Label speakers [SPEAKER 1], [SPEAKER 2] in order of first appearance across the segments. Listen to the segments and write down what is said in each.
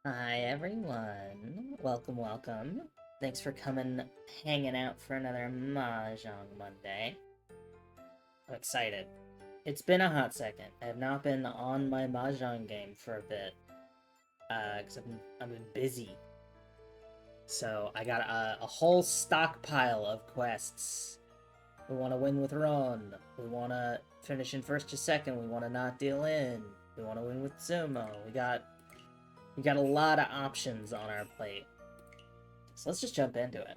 [SPEAKER 1] Hi everyone. Welcome, welcome. Thanks for coming, hanging out for another Mahjong Monday. I'm excited. It's been a hot second. I have not been on my Mahjong game for a bit, because I've been busy. So I got a whole stockpile of quests. We want to win with Ron. We want to finish in first or second. We want to not deal in. We want to win with Sumo. We got a lot of options on our plate. So let's just jump into it.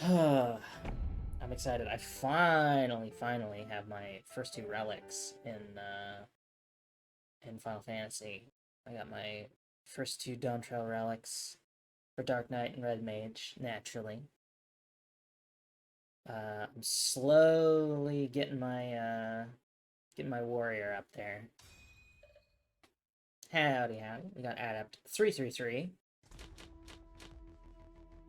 [SPEAKER 1] I'm excited. I finally have my first two relics in Final Fantasy. I got my first two Dawn Trail relics for Dark Knight and Red Mage, naturally. I'm slowly getting my warrior up there. Howdy. We got Adept 333.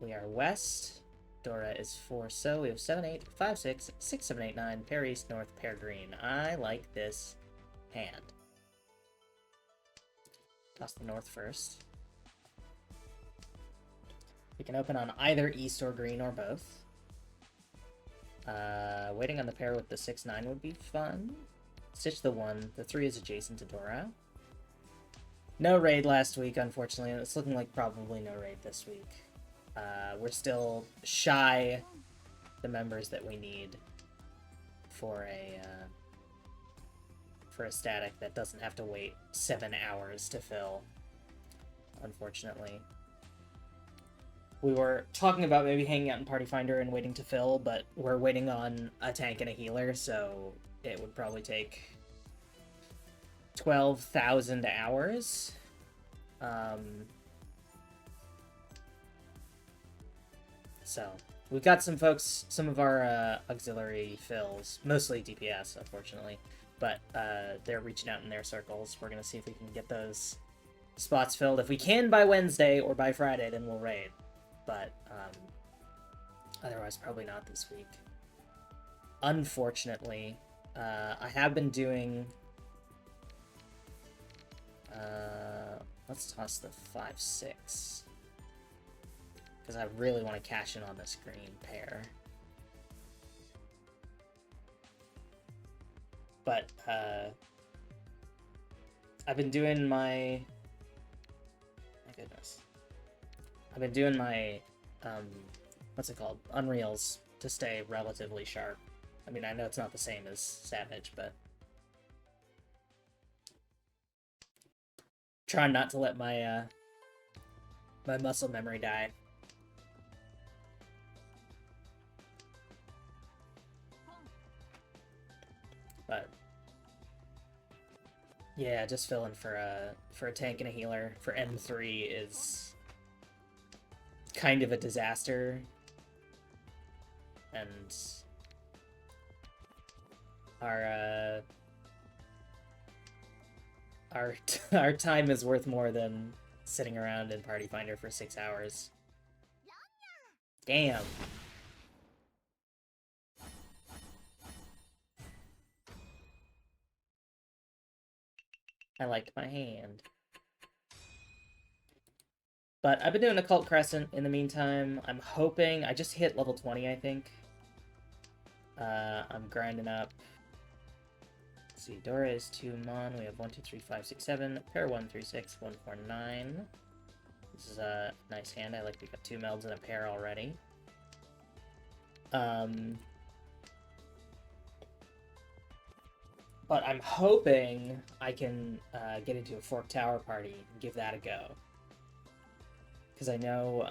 [SPEAKER 1] We are west. Dora is 4, so we have 7, 8, 5, 6, 6, 7, 8, 9, pair east, north, pair green. I like this hand. Toss the north first. We can open on either east or green or both. Waiting on the pair with the 6, 9 would be fun. Stitch the 1. The 3 is adjacent to Dora. No raid last week, unfortunately. It's looking like probably no raid this week. We're still shy the members that we need for a static that doesn't have to wait 7 hours to fill, unfortunately. We were talking about maybe hanging out in Party Finder and waiting to fill, but we're waiting on a tank and a healer, so it would probably take 12,000 hours. So, we've got some folks, some of our auxiliary fills, mostly DPS, unfortunately, but they're reaching out in their circles. We're going to see if we can get those spots filled. If we can by Wednesday or by Friday, then we'll raid. But otherwise, probably not this week. Unfortunately, I have been doing... let's toss the 5-6. Because I really want to cash in on this green pair. But, I've been doing my... My goodness. I've been doing my, what's it called? Unreals to stay relatively sharp. I mean, I know it's not the same as Savage, but... Trying not to let my, my muscle memory die. But yeah, just filling for a tank and a healer for M3 is kind of a disaster, and our our time is worth more than sitting around in Party Finder for 6 hours. Damn. I liked my hand. But I've been doing Occult Crescent in the meantime. I'm hoping... I just hit level 20, I think. I'm grinding up. Let's see, Dora is 2 Mon. We have 1, 2, 3, 5, 6, 7. Pair 1, 3, 6, 1, 4, 9. This is a nice hand. I like we got 2 melds and a pair already. But I'm hoping I can get into a Fork Tower party and give that a go. Because I know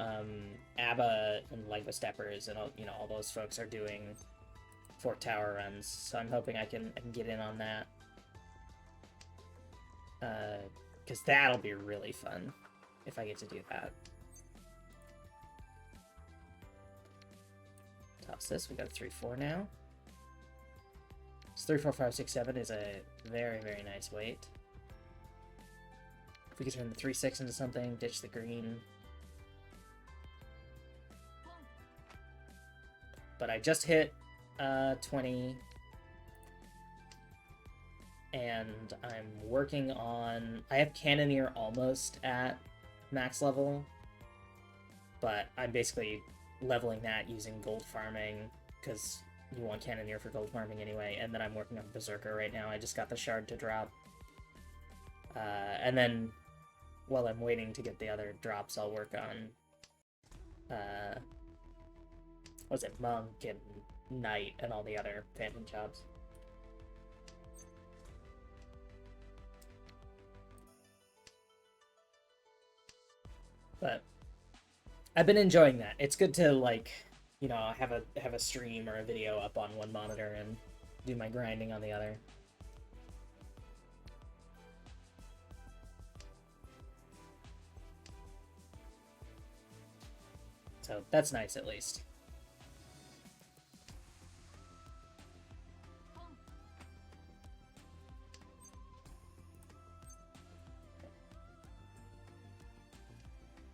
[SPEAKER 1] ABBA and Lego Steppers and all those folks are doing Fork Tower runs, so I'm hoping I can get in on that. Because that'll be really fun if I get to do that. Toss this. We got a 3-4 now. 3, 4, 5, 6, 7 is a very, very nice weight. If we could turn the 3, 6 into something, ditch the green. But I just hit 20. and I'm working on... I have Cannoneer almost at max level, but I'm basically leveling that using gold farming, because you want Cannoneer for gold farming anyway, and then I'm working on Berserker right now. I just got the shard to drop. And then, while I'm waiting to get the other drops, I'll work on... what's it? Monk and Knight and all the other phantom jobs. But I've been enjoying that. It's good to, like, you know, have a stream or a video up on one monitor and do my grinding on the other. So that's nice, at least.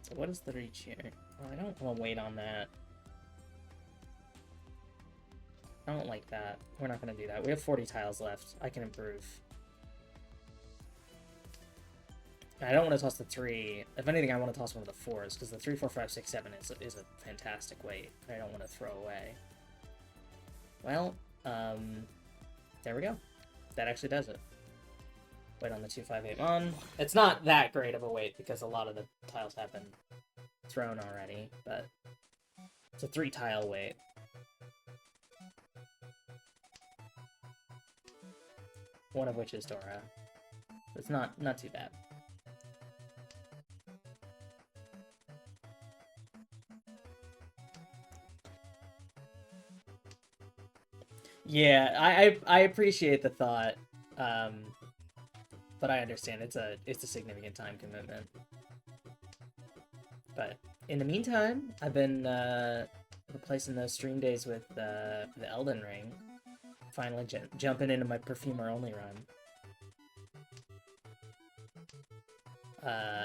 [SPEAKER 1] So what is the reach here? Oh, I don't want to wait on that. I don't like that. We're not going to do that. We have 40 tiles left. I can improve. I don't want to toss the 3. If anything, I want to toss one of the 4s, because the 3, 4, 5, 6, 7 is a fantastic weight. I don't want to throw away. Well, there we go. That actually does it. Wait on the 2, 5, 8 on. It's not that great of a weight, because a lot of the tiles have been thrown already, but it's a 3 tile weight. One of which is Dora. It's not too bad. Yeah, I appreciate the thought, but I understand it's a significant time commitment. But in the meantime, I've been replacing those stream days with the Elden Ring. Finally jumping into my perfumer only run.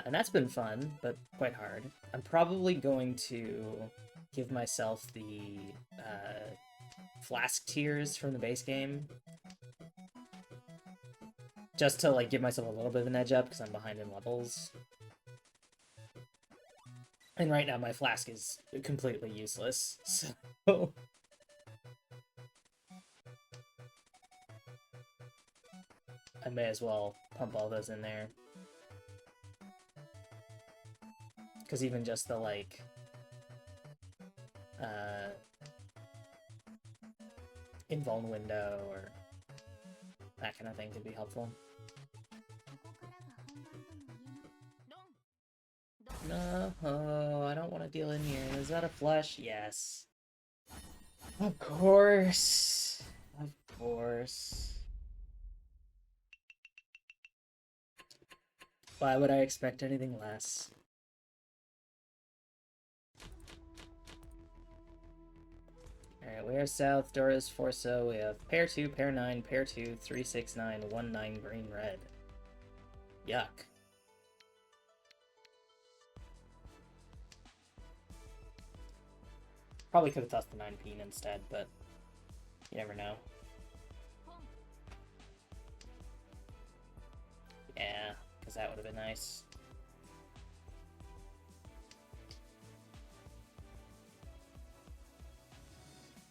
[SPEAKER 1] And that's been fun, but quite hard. I'm probably going to give myself the flask tiers from the base game. Just to, like, give myself a little bit of an edge up, because I'm behind in levels. And right now my flask is completely useless, so... I may as well pump all those in there. Because even just the, like, invuln window or that kind of thing could be helpful. No, I don't want to deal in here. Is that a flush? Yes. Of course. Of course. Why would I expect anything less? Alright, we have South, Dora's Forso, we have pair 2, pair 9, pair 2, 3, 6, 9, 1, 9, green, red. Yuck. Probably could have tossed the 9 peen instead, but you never know. Yeah, because that would have been nice.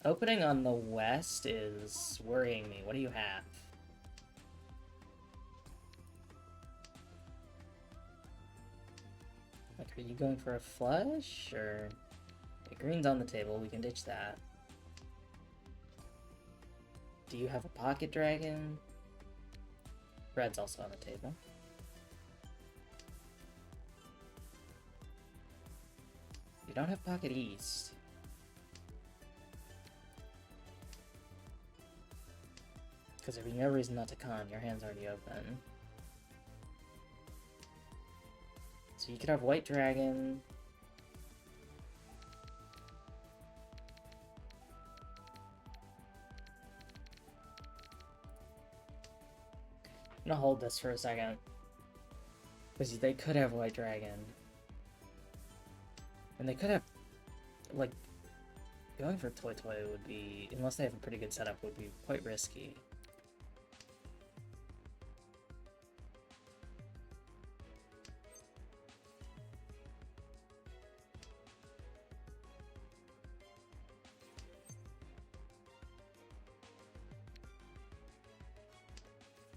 [SPEAKER 1] Opening on the west is worrying me. What do you have? Like, are you going for a flush, or... Okay, green's on the table, we can ditch that. Do you have a pocket dragon? Red's also on the table. You don't have pocket east. Because there'd be no reason not to con, your hand's already open. So you could have white dragon. I'm gonna hold this for a second. Because they could have white dragon. And they could have, like, going for Toy Toy would be, unless they have a pretty good setup, would be quite risky.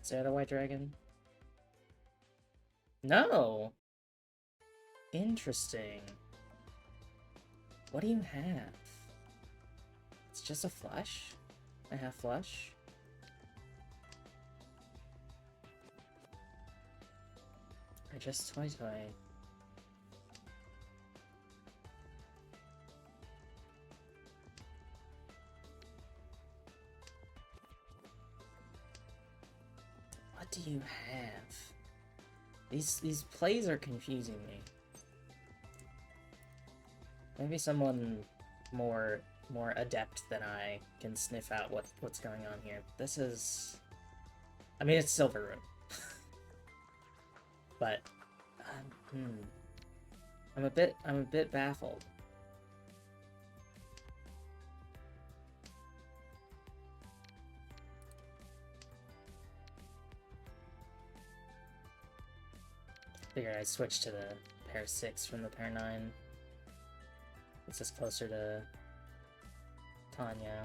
[SPEAKER 1] Is that a white dragon? No! Interesting. What do you have? It's just a flush? I have flush? Or just toy toy? What do you have? These plays are confusing me. Maybe someone more adept than I can sniff out what's going on here. This is, I mean, it's Silver Room, but I'm a bit baffled. Figured I'd switch to the pair 6 from the pair 9. Gets us closer to Tanya.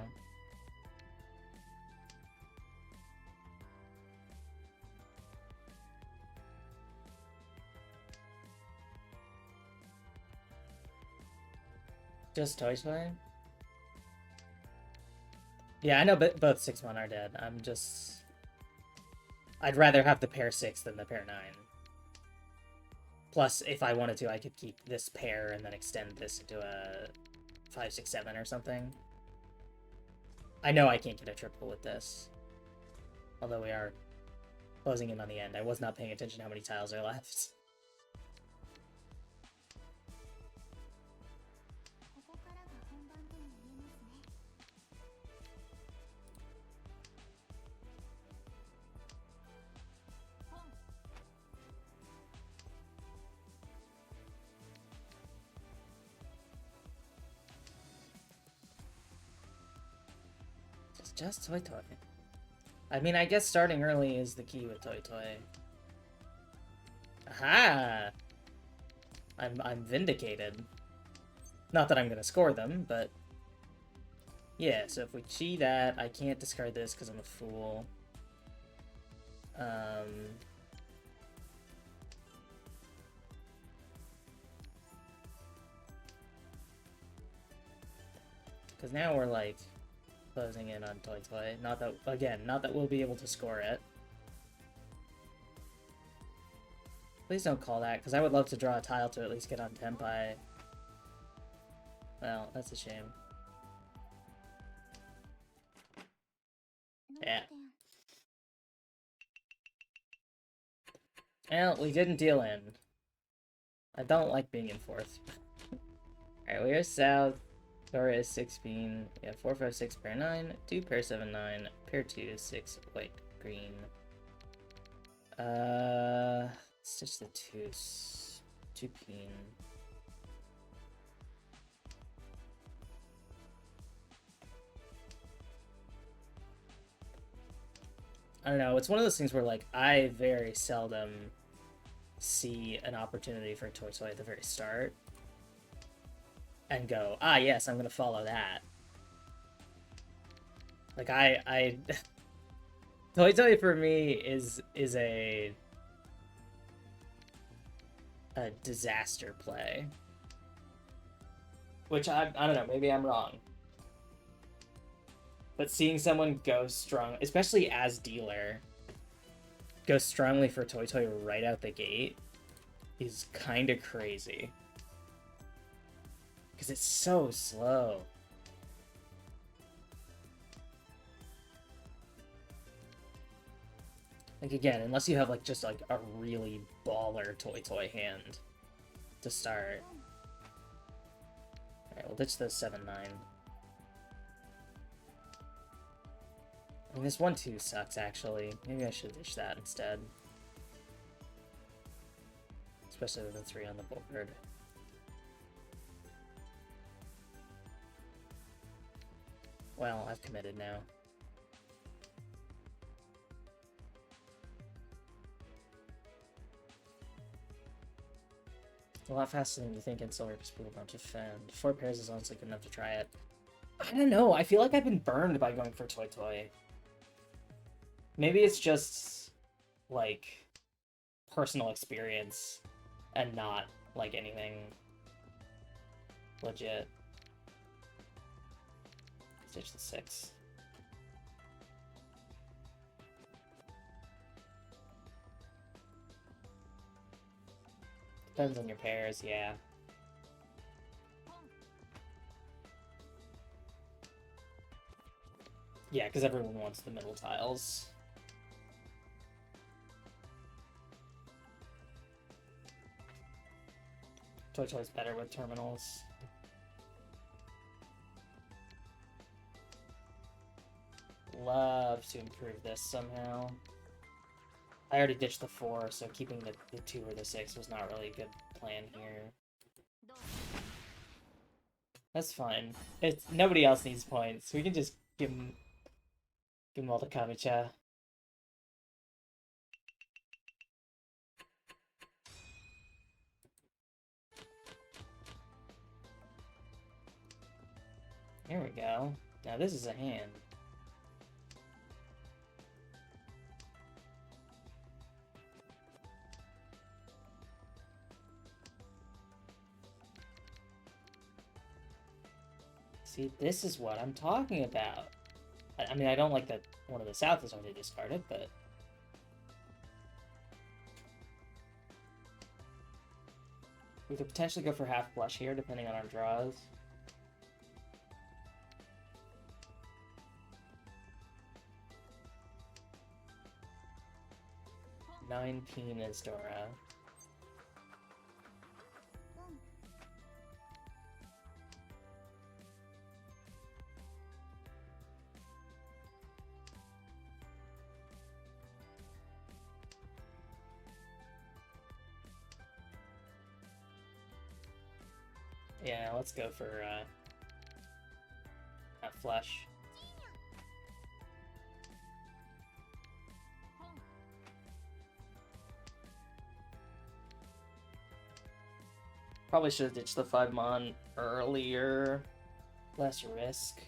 [SPEAKER 1] Just Toy Toy? Yeah, I know both 6-1 are dead. I'd rather have the pair 6 than the pair 9. Plus, if I wanted to, I could keep this pair and then extend this into a 5, 6, 7 or something. I know I can't get a triple with this. Although we are closing in on the end. I was not paying attention to how many tiles are left. Just Toy Toy. I mean, I guess starting early is the key with Toy Toy. Aha! I'm vindicated. Not that I'm gonna score them, but... Yeah, so if we cheat that, I can't discard this because I'm a fool. Because now we're like... closing in on Toy Toy. Not that, again, not that we'll be able to score it. Please don't call that, because I would love to draw a tile to at least get on Tenpai. Well, that's a shame. Yeah. Well, we didn't deal in. I don't like being in 4th. Alright, we are south. Dora is 6 bean. We have 4, 5, 6, pair 9, 2, pair 7, 9, pair 2, 6, white, green. Stitch the 2 peen. I don't know, it's one of those things where, like, I very seldom see an opportunity for Toy Toy at the very start. And go, ah, yes, I'm gonna follow that. Like, Toy Toy for me is a disaster play. Which, I don't know, maybe I'm wrong. But seeing someone go strong, especially as dealer, go strongly for Toy Toy right out the gate is kind of crazy. Because it's so slow. Like, again, unless you have, like, just, like, a really baller Toy Toy hand to start. Alright, we'll ditch the 7-9. I mean, this 1-2 sucks, actually. Maybe I should ditch that instead. Especially with the 3 on the board. Well, I've committed now. A lot faster than you think in silver because people don't defend. 4 pairs is honestly good enough to try it. I don't know, I feel like I've been burned by going for Toy Toy. Maybe it's just like, personal experience and not, like, anything legit. Ditch the 6. Depends on your pairs, yeah. Yeah, because everyone wants the middle tiles. Toy Toy's better with terminals. Love to improve this somehow. I already ditched the 4, so keeping the 2 or the 6 was not really a good plan here. That's fine. It's nobody else needs points. We can just give him all the Kamicha. There we go. Now this is a hand. See, this is what I'm talking about. I mean, I don't like that one of the South is already discarded, but... we could potentially go for half flush here, depending on our draws. Nine is Dora. Yeah, let's go for a flush. Probably should have ditched the 5-mon earlier. Less risk.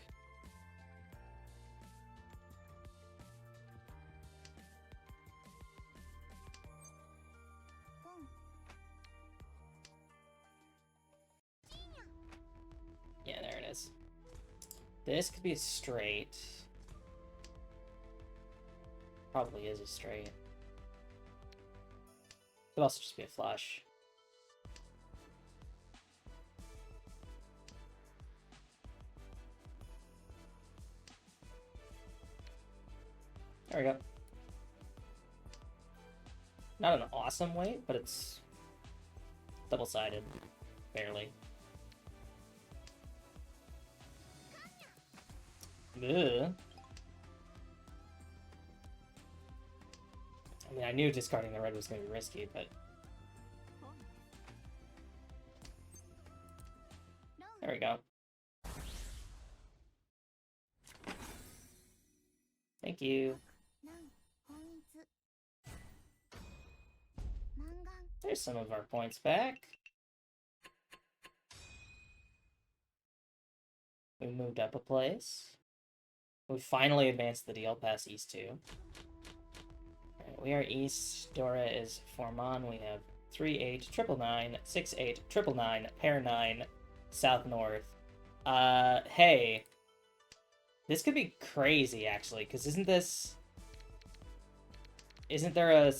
[SPEAKER 1] Yeah, there it is. This could be a straight. Probably is a straight. Could also just be a flush. There we go. Not an awesome weight, but it's double-sided. Barely. Ugh. I mean, I knew discarding the red was going to be risky, but... there we go. Thank you. There's some of our points back. We moved up a place. We finally advanced the deal past East 2. Right, we are East. Dora is 4-mon. We have 3-8, 999, 6-8, 999, pair 9, South North. Hey. This could be crazy, actually, because isn't there a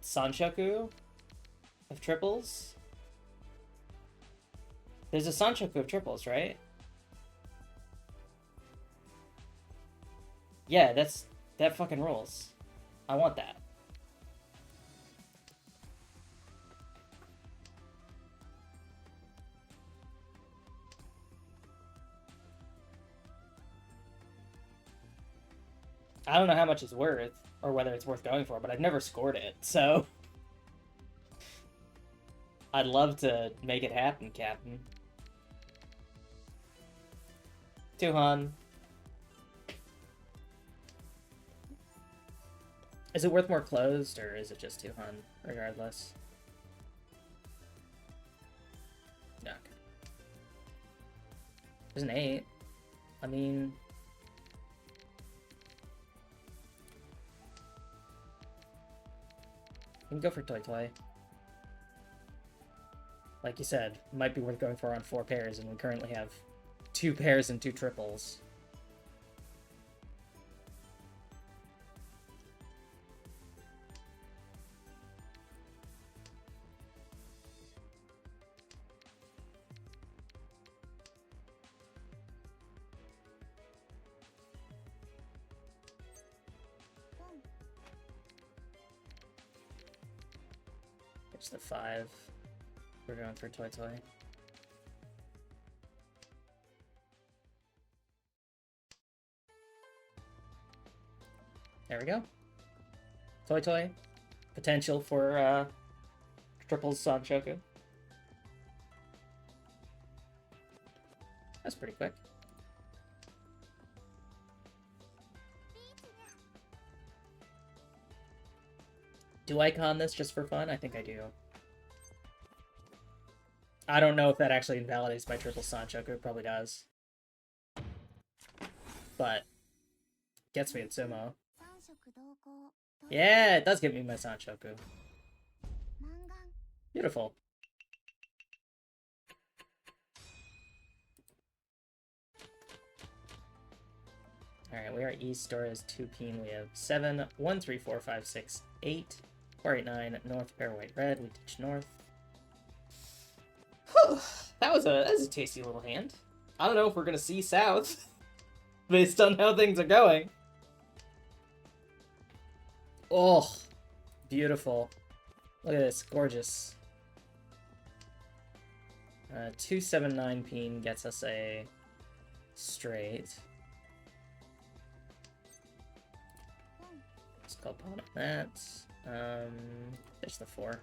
[SPEAKER 1] Sanshoku of triples? There's a Sanshoku of triples, right? Yeah, that fucking rules. I want that. I don't know how much it's worth, or whether it's worth going for, but I've never scored it, so... I'd love to make it happen, Captain. 200. Is it worth more closed, or is it just 200, regardless? No. There's an 8. I mean... can go for Toy Toy. Like you said, might be worth going for on 4 pairs, and we currently have 2 pairs and 2 triples. It's the 5. We're going for Toy Toy. There we go. Toy Toy. Potential for triples Sanchoku. That's pretty quick. Do I con this just for fun? I think I do. I don't know if that actually invalidates my triple Sanchoku. It probably does. But gets me at Sumo. Yeah, it does get me my Sanchoku. Beautiful. Alright, we are East. Store is 2 peen. We have 7, 1, 3, 4, 5, 6, 8, 4, 8, 9. North, pair, white, red. We teach North. Whew, that was a tasty little hand. I don't know if we're gonna see South based on how things are going. Oh, beautiful. Look at this, gorgeous. 2, 7, 9 peen gets us a straight. Let's call pawn on that. There's the 4.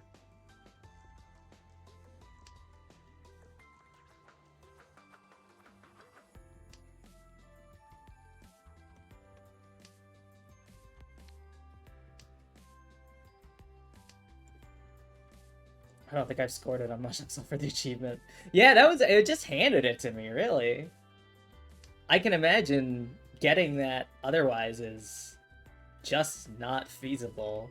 [SPEAKER 1] I don't think I've scored it on much except for the achievement. Yeah, it just handed it to me, really. I can imagine getting that otherwise is just not feasible.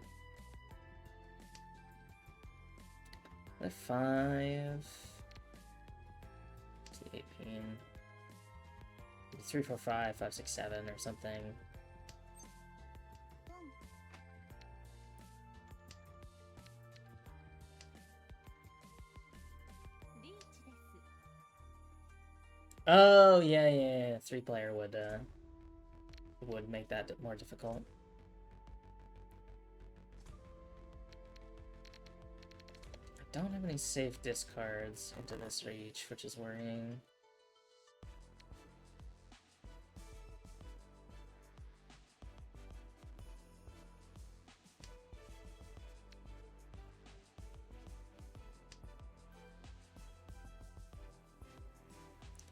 [SPEAKER 1] 5. 18. 3, 4, 5, 5, 6, 7 or something. Oh, yeah. 3-player would make that more difficult. I don't have any safe discards into this reach, which is worrying.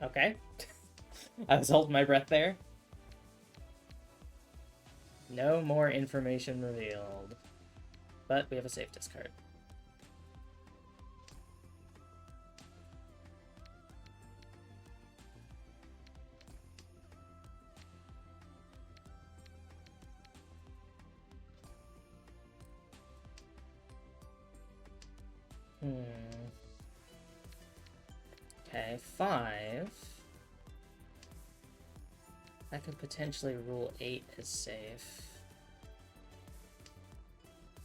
[SPEAKER 1] Okay. I was holding my breath there. No more information revealed. But we have a safe discard. Okay, 5. I could potentially rule 8 as safe.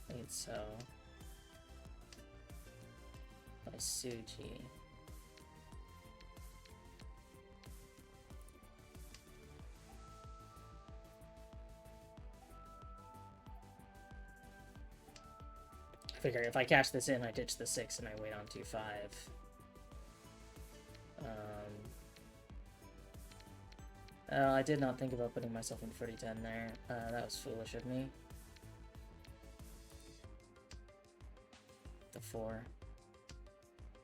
[SPEAKER 1] I think so. By Suji. I figure if I cash this in, I ditch the 6 and I wait on 2-5. I did not think about putting myself in 40-10 there. That was foolish of me. The 4.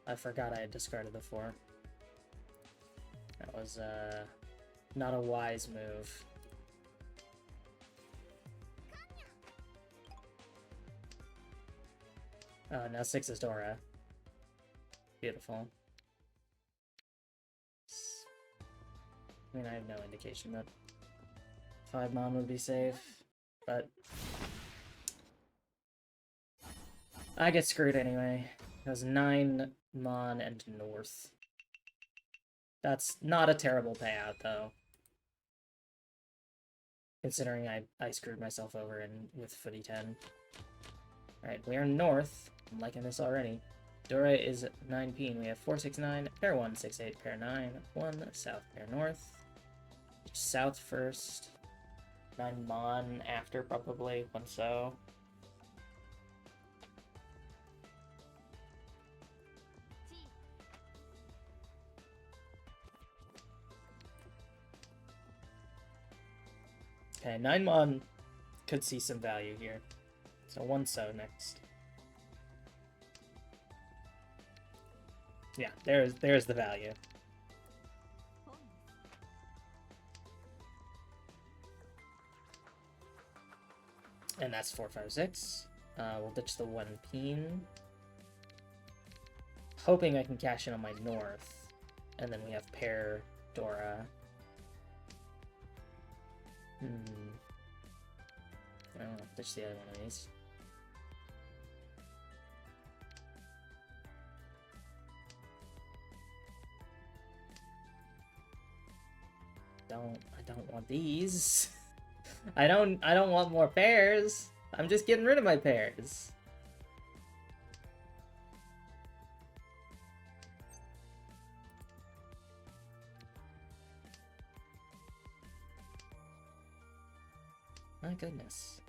[SPEAKER 1] I forgot I had discarded the 4. That was, not a wise move. Oh, now 6 is Dora. Beautiful. I mean, I have no indication that 5 Mon would be safe, but... I get screwed anyway. It was 9 Mon and North. That's not a terrible payout, though. Considering I screwed myself over with footy 10. Alright, we are North. I'm liking this already. Dora is 9p. We have 4, 6, 9, pair 1, 6, 8, pair 9, 1, south, pair north. South first. 9 Mon after, probably, when so. Okay, 9 Mon could see some value here. So 1 so next. Yeah, there's the value. And that's 4, 5, 6. We'll ditch the 1 peen. Hoping I can cash in on my north. And then we have pair Dora. I don't know, ditch the other one of these. I don't want these. I don't want more pairs. I'm just getting rid of my pairs. My goodness.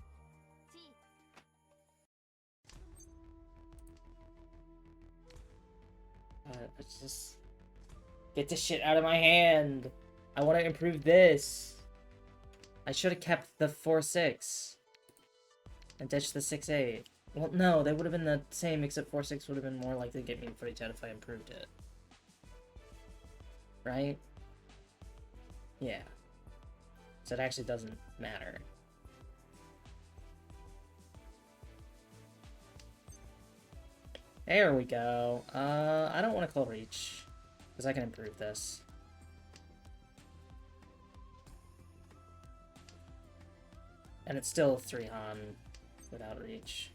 [SPEAKER 1] Let's just get this shit out of my hand. I want to improve this. I should have kept the 4-6 and ditched the 6-8. Well, no, they would have been the same, except 4-6 would have been more likely to get me 40-10 if I improved it. Right? Yeah. So it actually doesn't matter. There we go. I don't want to call reach, because I can improve this. And it's still 3 Han without reach.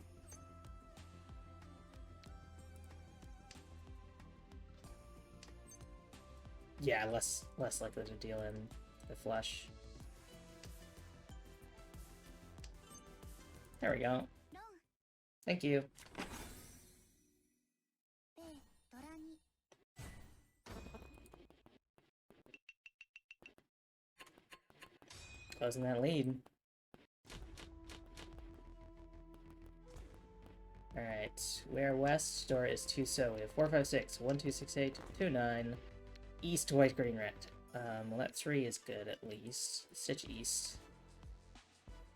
[SPEAKER 1] Yeah, less likely to deal in the flesh. There we go. Thank you. Closing that lead. Alright, where west door is 2 so. We have 4, 5, 6, 1, 2, 6, 8, 2, 9. East, white, green, red. Well, that 3 is good at least. Stitch east.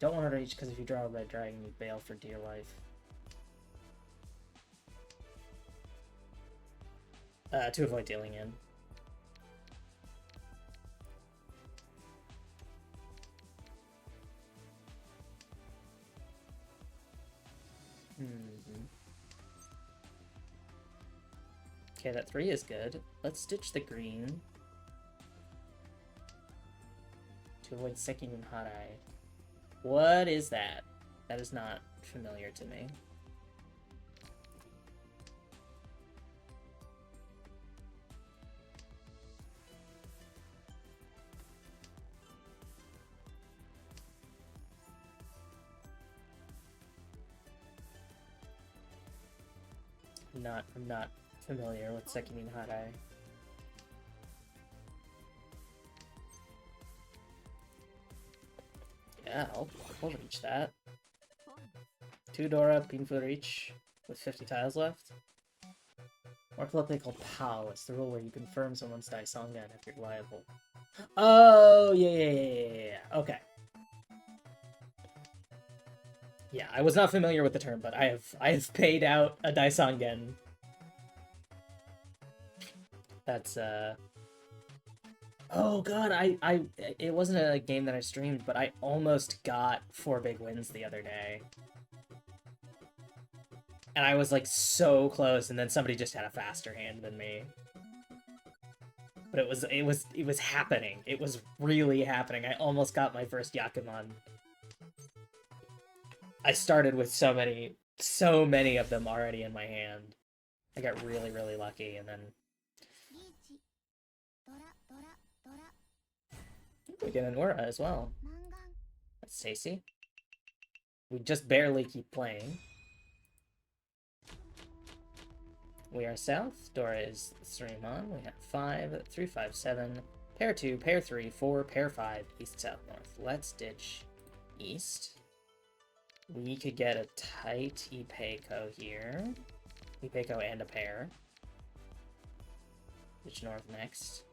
[SPEAKER 1] Don't want to reach because if you draw a red dragon, you bail for dear life. To avoid dealing in. Okay, that 3 is good. Let's stitch the green. To avoid second and hot eye. What is that? That is not familiar to me. I'm not familiar with Sekinin Hot Eye. Yeah, I'll reach that. 2 Dora, Painful Reach, with 50 tiles left. Or play called POW. It's the rule where you confirm someone's Daisonga if you're liable. Oh, yeah. Okay. Yeah, I was not familiar with the term, but I have paid out a Daisongen. That's oh god, it wasn't a game that I streamed, but I almost got 4 big wins the other day. And I was like so close, and then somebody just had a faster hand than me. But it was happening. It was really happening. I almost got my first Yakuman. I started with so many so many of them already in my hand. I got really, really lucky, and then we get an aura as well. That's tasty. We just barely keep playing. We are south. Dora is 3 mon. We have 5, 3, 5, 7. Pair 2, pair 3, 4, pair 5. East, south, north. Let's ditch east. We could get a tight Ipeco here. Ipeco and a pair. Ditch north next.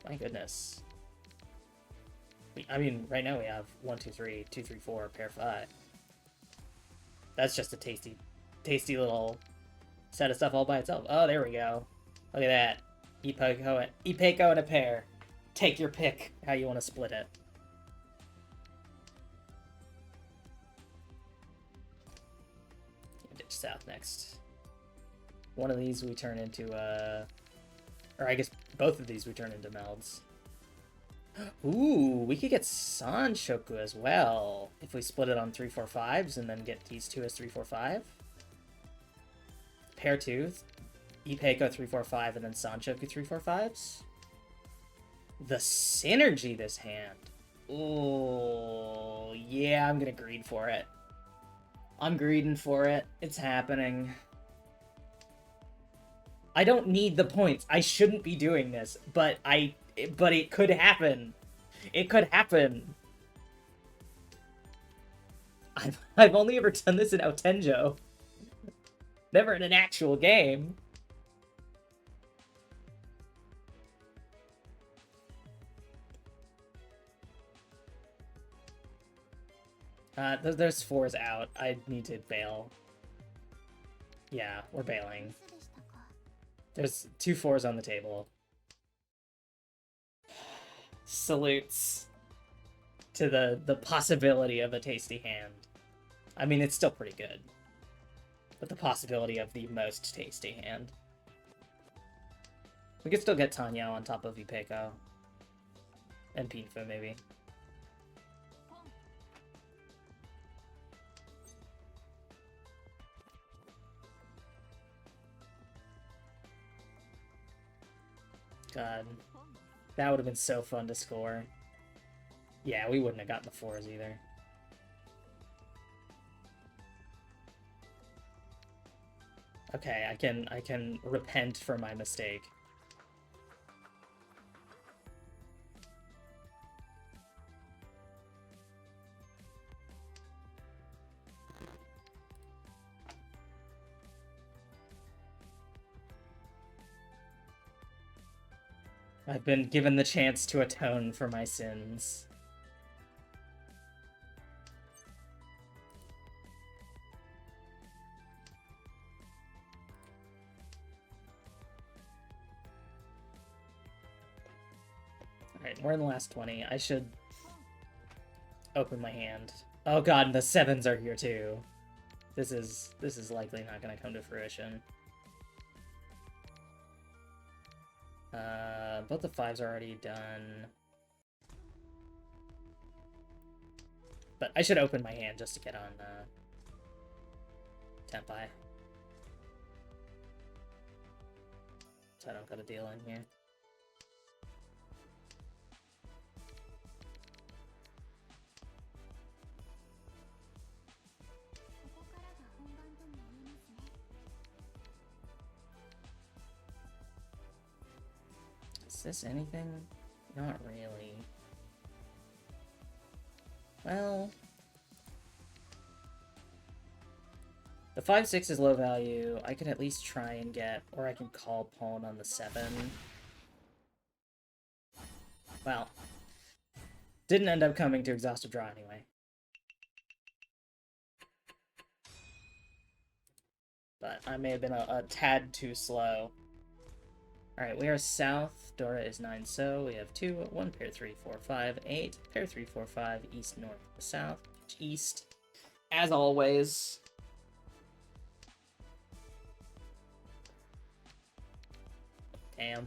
[SPEAKER 1] My goodness. I mean, right now we have 1, 2, 3, 2, 3, 4, pair 5. That's just a tasty, tasty little set of stuff all by itself. Oh, there we go. Look at that. Ipeco and a pair. Take your pick how you want to split it. Ditch south next. One of these we turn into, or I guess both of these we turn into melds. Ooh, we could get Sanshoku as well. If we split it on 3, 4, 5s and then get these two as 3, 4, 5. Pair 2, Ipeco 3, 4, 5, and then Sanshoku 3, 4, 5s. The synergy this hand. Ooh, yeah, I'm gonna greed for it. I'm greeding for it. It's happening. I don't need the points. I shouldn't be doing this, but it could happen. It could happen. I've only ever done this in Autenjo. Never in an actual game. There's 4s out. I need to bail. Yeah, we're bailing. There's 2 4s on the table. Salutes to the possibility of a tasty hand. I mean, it's still pretty good. But the possibility of the most tasty hand. We could still get Tanya on top of Ipeco. And Pinfu, maybe. God. That would have been so fun to score. Yeah, we wouldn't have gotten the 4s either. Okay, I can repent for my mistake. I've been given the chance to atone for my sins. Alright, we're in the last 20. I should open my hand. Oh god, the 7s are here too. This is likely not gonna come to fruition. Both the 5s are already done. But I should open my hand just to get on, Tenpai. So I don't got a deal in here. Is this anything? Not really. Well... The 5-6 is low value. I could at least try and get... Or I can call pawn on the 7. Well... Didn't end up coming to exhaustive draw anyway. But I may have been a tad too slow. Alright, we are south. Dora is 9, so we have 2, 1, pair 3, 4, 5, 8, pair 3, 4, 5, east, north, south, east. As always. Damn.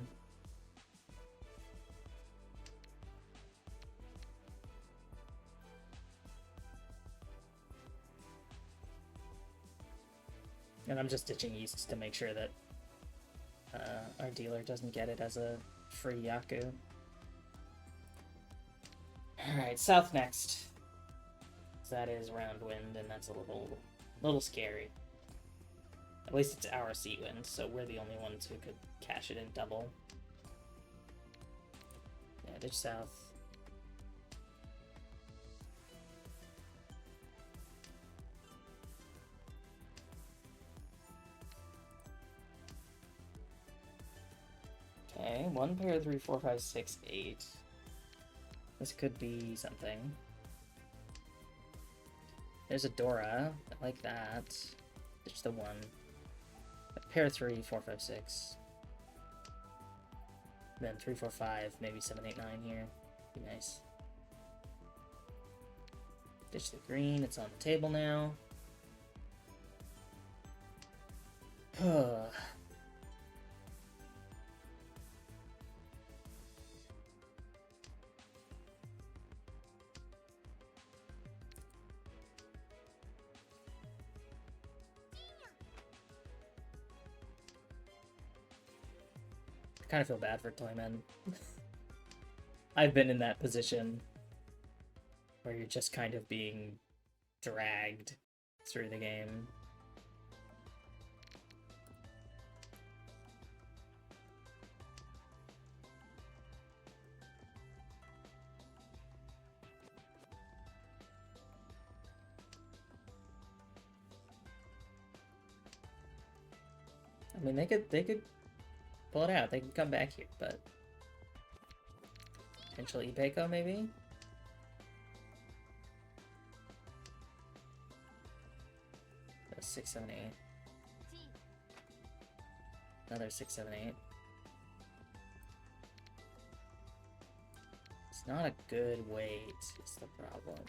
[SPEAKER 1] And I'm just ditching east to make sure that our dealer doesn't get it as a free Yaku. Alright, south next. So that is round wind, and that's a little scary. At least it's our sea wind, so we're the only ones who could cash it in double. Yeah, ditch south. Okay, 1 pair, 3, 4, 5, 6, 8. This could be something. There's a Dora. I like that. Ditch the 1. Pair 3, 4, 5, 6. Then 3, 4, 5, maybe 7, 8, 9 here. Be nice. Ditch the green. It's on the table now. I kind of feel bad for Toymen. I've been in that position where you're just kind of being dragged through the game. I mean, they could pull it out. They can come back here, but potential Ipeco maybe. 6, 7, 8. Another 6, 7, 8. It's not a good weight, is the problem.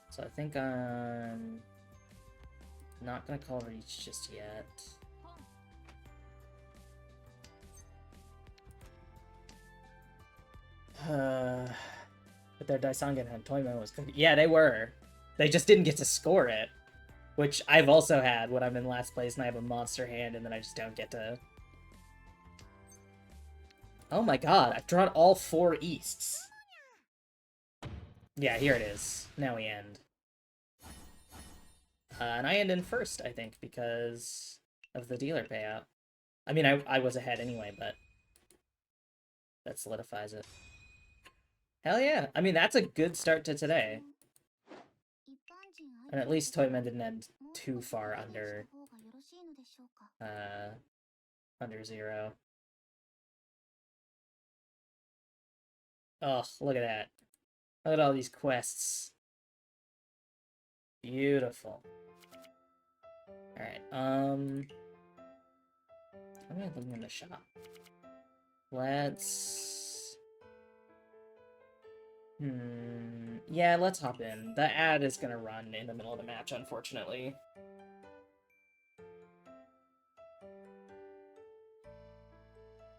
[SPEAKER 1] So I think I'm not gonna call reach just yet. But their Daisangen and Toymen was good. Yeah, they were. They just didn't get to score it. Which I've also had when I'm in last place and I have a monster hand and then I just don't get to... Oh my god, I've drawn all 4 easts. Yeah, here it is. Now we end. And I end in first, I think, because of the dealer payout. I mean, I was ahead anyway, but that solidifies it. Hell yeah! I mean, that's a good start to today. And at least Toymen didn't end too far under... under 0. Oh, look at that. Look at all these quests. Beautiful. Alright, I'm looking in the shop. Let's... Yeah, let's hop in. The ad is gonna run in the middle of the match, unfortunately.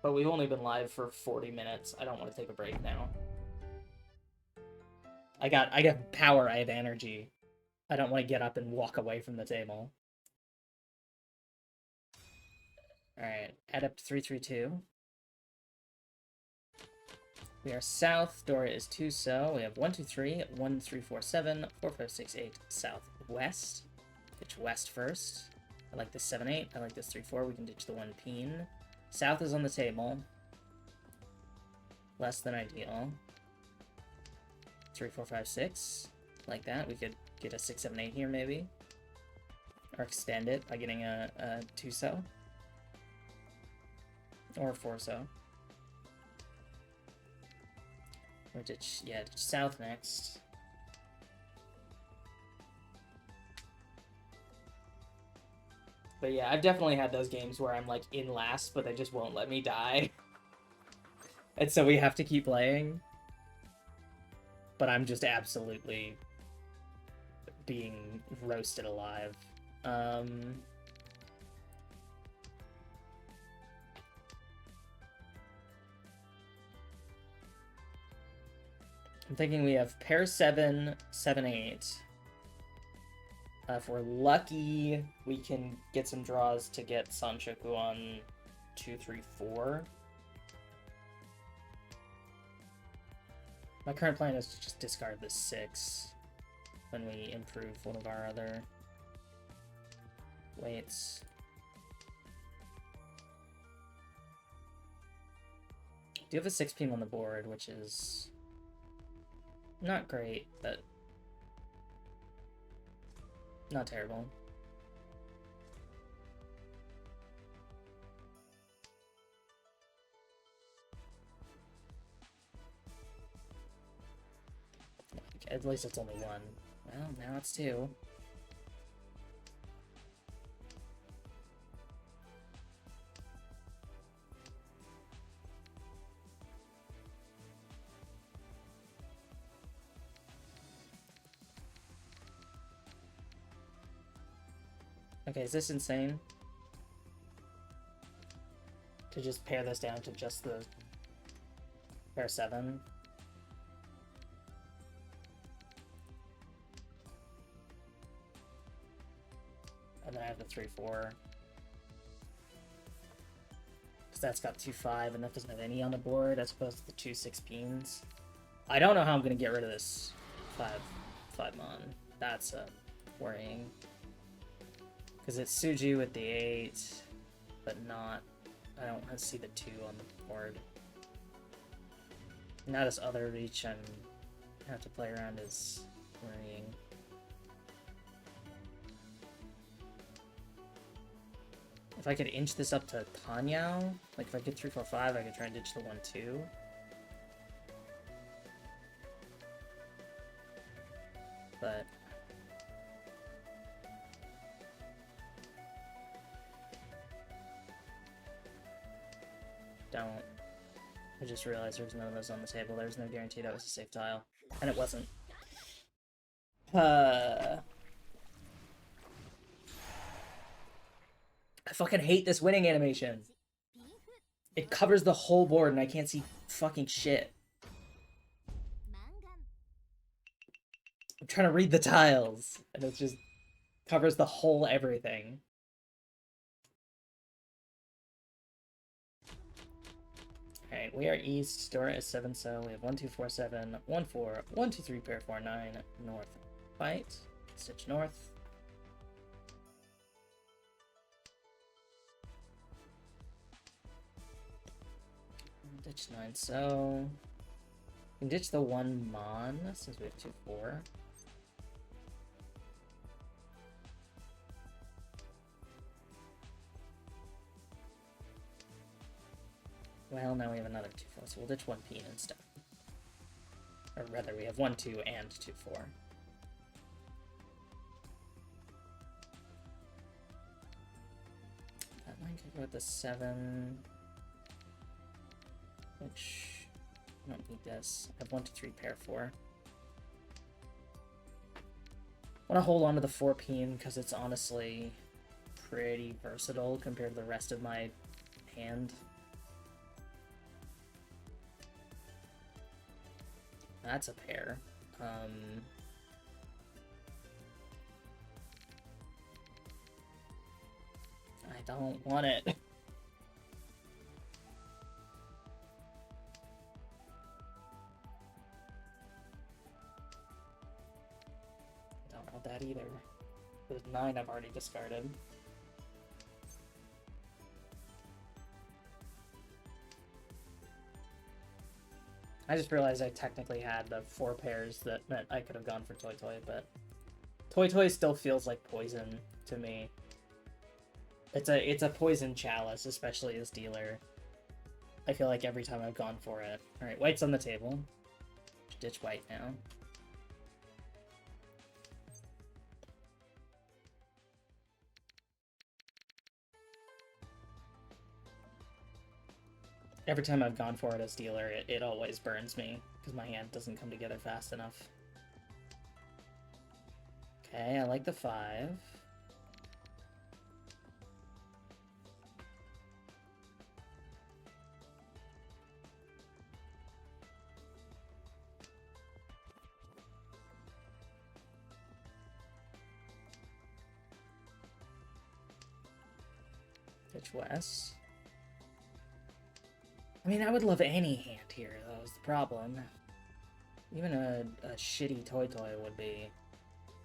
[SPEAKER 1] But we've only been live for 40 minutes. I don't want to take a break now. I got power, I have energy. I don't want to get up and walk away from the table. Alright, Adept 332. We are south. Dora is 2 so. We have 1, 2, 3, 1, 3, 4, 7, 4, 5, 6, 8, southwest. Ditch west first. I like this 7, 8. I like this 3, 4. We can ditch the 1 peen. South is on the table. Less than ideal. 3, 4, 5, 6. Like that. We could get a 6, 7, 8 here maybe. Or extend it by getting a 2 so. Or 4 so. Or ditch, yeah, ditch south next. But yeah, I've definitely had those games where I'm like in last, but they just won't let me die. And so we have to keep playing. But I'm just absolutely being roasted alive. I'm thinking we have pair 7, 7, 8. If we're lucky, we can get some draws to get Sanchoku on 2, 3, 4. My current plan is to just discard this 6 when we improve one of our other weights. I do have a 6 beam on the board, which is not great, but not terrible. At least it's only 1. Well, now it's 2. Okay, is this insane? To just pare this down to just the pair 7? And then I have the 3, 4. Because that's got 2, 5, and that doesn't have any on the board, as opposed to the 2, 6 beans. I don't know how I'm going to get rid of this 5 mon. That's worrying. Because it's Suju with the 8, but not... I don't see the 2 on the board. Now this other reach I have to play around is worrying. If I could inch this up to Tanyao, like if I get 3, 4, 5, I could try and ditch the 1, 2. But don't. I just realized there's none of those on the table. There's no guarantee that was a safe tile. And it wasn't. I fucking hate this winning animation. It covers the whole board and I can't see fucking shit. I'm trying to read the tiles and it just covers the whole everything. Alright, we are east, Dora is 7, so we have 1, 2, 4, 7, 1, 4, 1, 2, 3, pair 4, 9, north, fight, stitch north. Ditch 9, so we can ditch the 1 mon since we have 2, 4. Well, now we have another 2, 4, so we'll ditch 1 peen instead. Or rather, we have 1, 2, and 2, 4. That 9 could go with the 7. Which, I don't need this. I have 1, 2, 3, pair 4. I want to hold on to the 4 peen because it's honestly pretty versatile compared to the rest of my hand. That's a pair. I don't want it. Don't want that either. There's 9 I've already discarded. I just realized I technically had the 4 pairs that meant I could have gone for Toy Toy, but Toy Toy still feels like poison to me. It's a poison chalice, especially as dealer. I feel like every time I've gone for it. Alright, white's on the table. Ditch white now. Every time I've gone for it as dealer, it always burns me, because my hand doesn't come together fast enough. Okay, I like the 5. Pitch west. I mean, I would love any hand here, though, is the problem. Even a shitty toy would be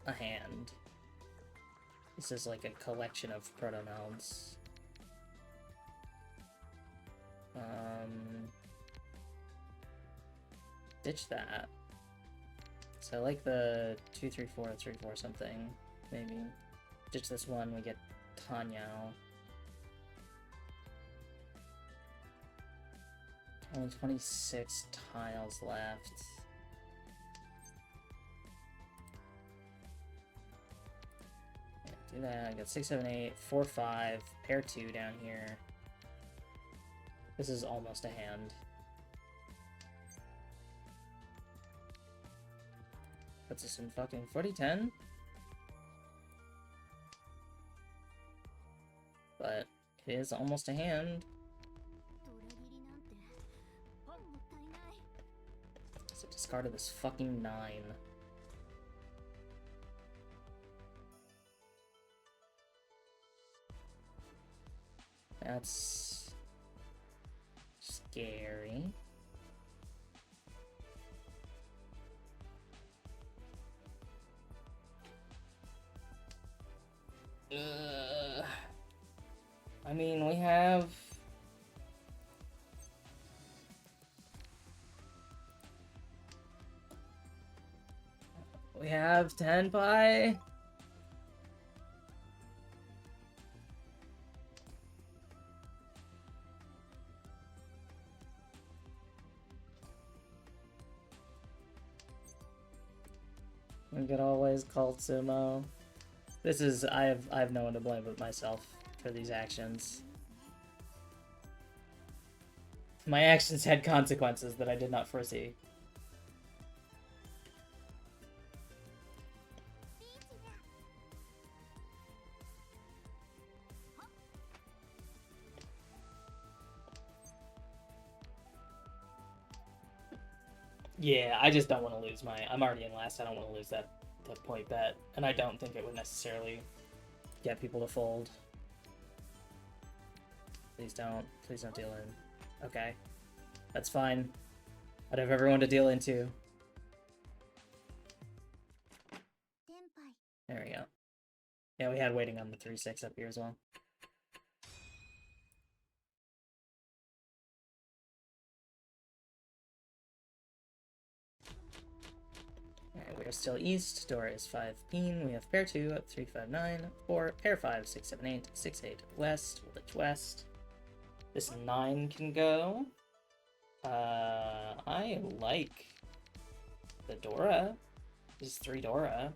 [SPEAKER 1] a hand. This is like a collection of proto-melds. Ditch that. So I like the 2-3-4, 3-4 something, maybe. Ditch this one, we get Tanyao. Only 26 tiles left. Yeah, do that. I got 6, 7, 8, 4, 5, pair 2 down here. This is almost a hand. Puts us in fucking 40-10. But it is almost a hand. So discarded this fucking 9. That's scary. I mean, we have... We have Tenpai. We could always call Sumo. This is... I have no one to blame but myself for these actions. My actions had consequences that I did not foresee. Yeah, I just don't want to lose my... I'm already in last. I don't want to lose that point bet. And I don't think it would necessarily get people to fold. Please don't. Please don't deal in. Okay. That's fine. I'd have everyone to deal into. There we go. Yeah, we had waiting on the 3-6 up here as well. Alright, we are still east. Door is 5 peen. We have pair 2 at 3, 5, 9, 4, pair 5, 6, 7, 8, 6, 8 west. We'll ditch west. This 9 can go. I like the Dora. This is 3 Dora.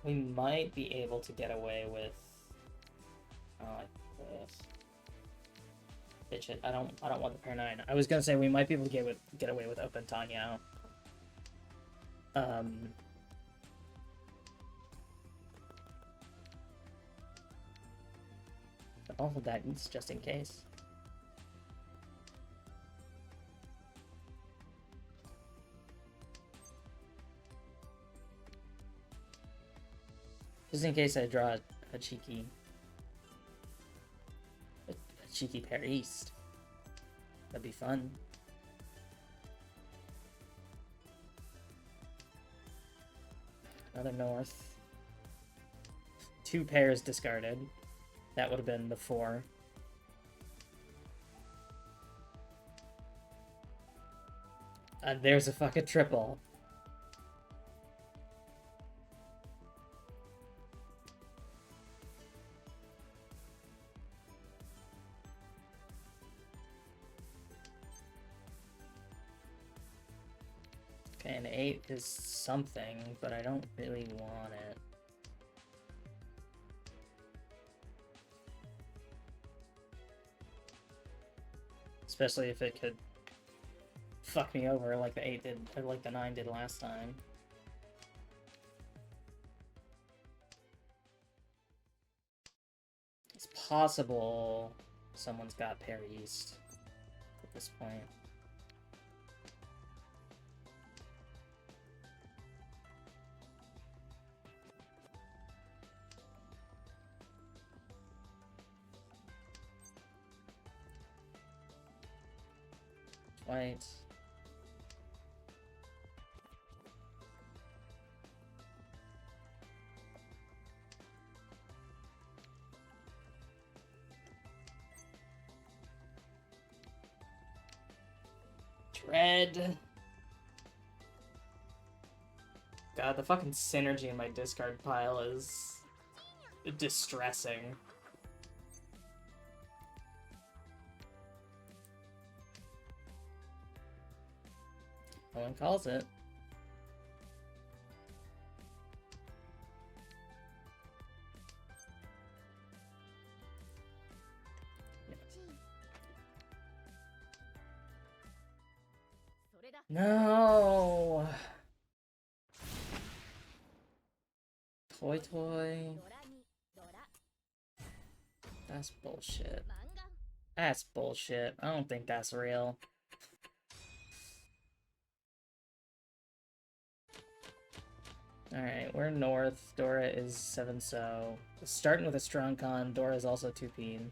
[SPEAKER 1] We might be able to get away with... Oh, I like this. Bitch it. I don't want the pair 9. I was gonna say we might be able to get away with open Tanyao. But all of that is just in case. Just in case I draw a cheeky pair east. That'd be fun. Another north. 2 pairs discarded. That would have been the 4. And there's a fucking triple. Okay, an 8 is something, but I don't really want it. Especially if it could fuck me over like the 8 did, or like the 9 did last time. It's possible someone's got pair east at this point. white. Dread. God, the fucking synergy in my discard pile is distressing. No one calls it. No. Toy toy. That's bullshit. That's bullshit. I don't think that's real. Alright, we're north. Dora is 7 so. Starting with a strong con. Dora is also 2-peen.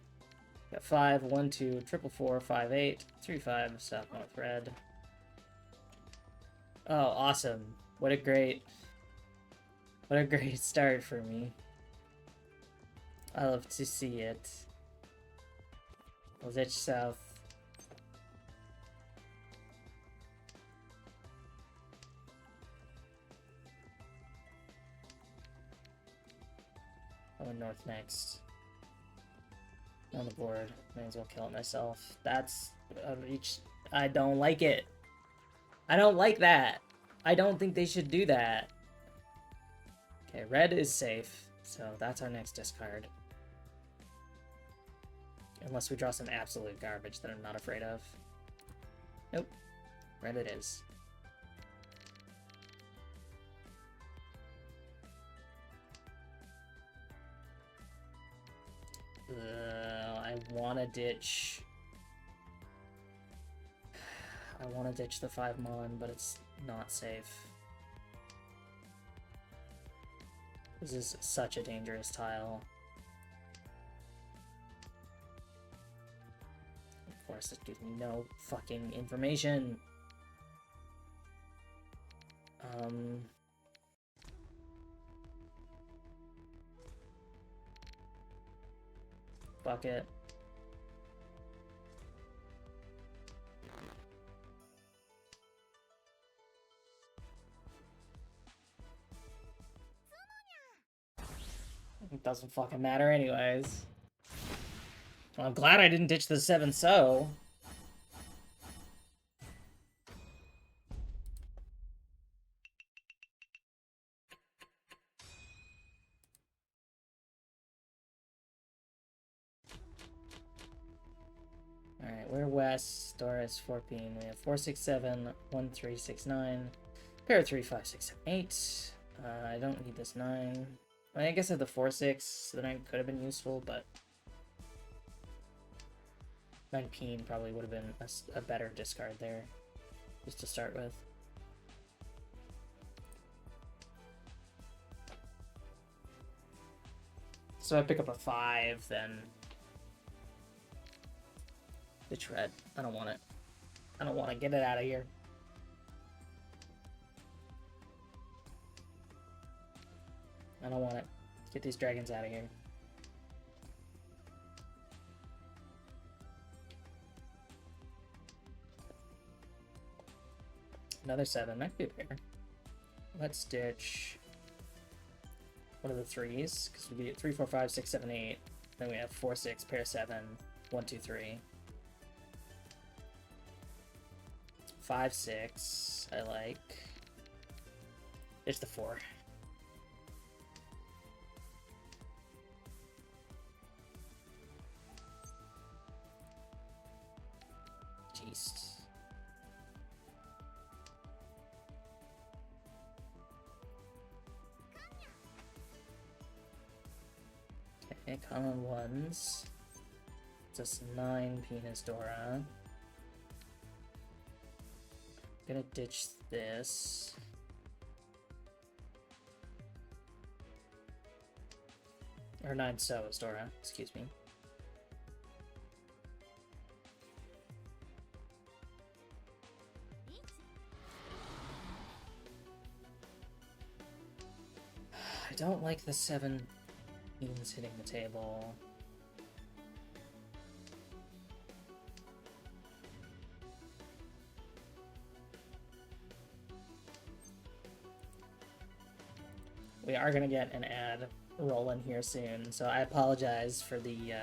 [SPEAKER 1] Got 5, 1, 2, 4, 4, 5, 8, 3, 5, south, north, red. Oh, awesome. What a great start for me. I love to see it. We'll ditch south. I went north next. On the board. May as well kill it myself. That's a reach. I don't like it. I don't like that. I don't think they should do that. Okay, red is safe. So that's our next discard. Unless we draw some absolute garbage that I'm not afraid of. Nope. Red it is. I want to ditch... I want to ditch the 5 mon, but it's not safe. This is such a dangerous tile. Of course, it gives me no fucking information. Fuck it. It doesn't fucking matter anyways. Well, I'm glad I didn't ditch the 7 so. Alright, we're west. Dora is 4-peen. We have 4, 6, 7, 1, 3, 6, 9. Pair of 3, 5, 6, 7, 8. I don't need this 9. I mean, I guess I have the 4, 6, so the 9 could have been useful, but 9-peen probably would have been a better discard there, just to start with. So I pick up a 5, then ditch red. I don't want it. I don't want to get it out of here. I don't want it. Get these dragons out of here. Another 7. That could be a pair. Let's ditch one of the 3s, because we get 3, 4, 5, 6, 7, 8. Then we have 4, 6, pair 7, 1, 2, 3. 5, 6, I like. Ditch the 4. Jeez. Okay, common ones. Just 9 penis Dora. Gonna ditch this. Or 9 so is Dora, excuse me. don't like the 7 beans hitting the table. We are gonna get an ad rolling here soon, so I apologize for the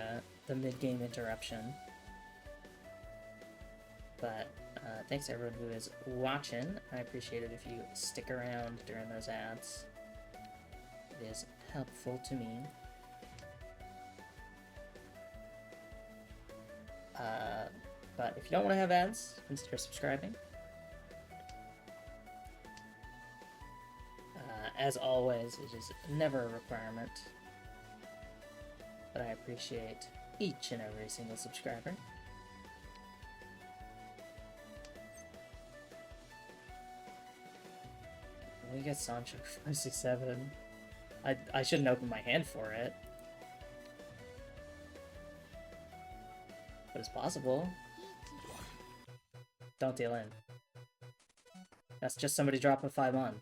[SPEAKER 1] mid-game interruption. But thanks everyone who is watching. I appreciate it if you stick around during those ads. It is helpful to me. But if you don't want to have ads, consider subscribing. As always, it is never a requirement, but I appreciate each and every single subscriber. We get Sancho 567. I shouldn't open my hand for it. But it's possible. Don't deal in. That's just somebody dropping 5 on.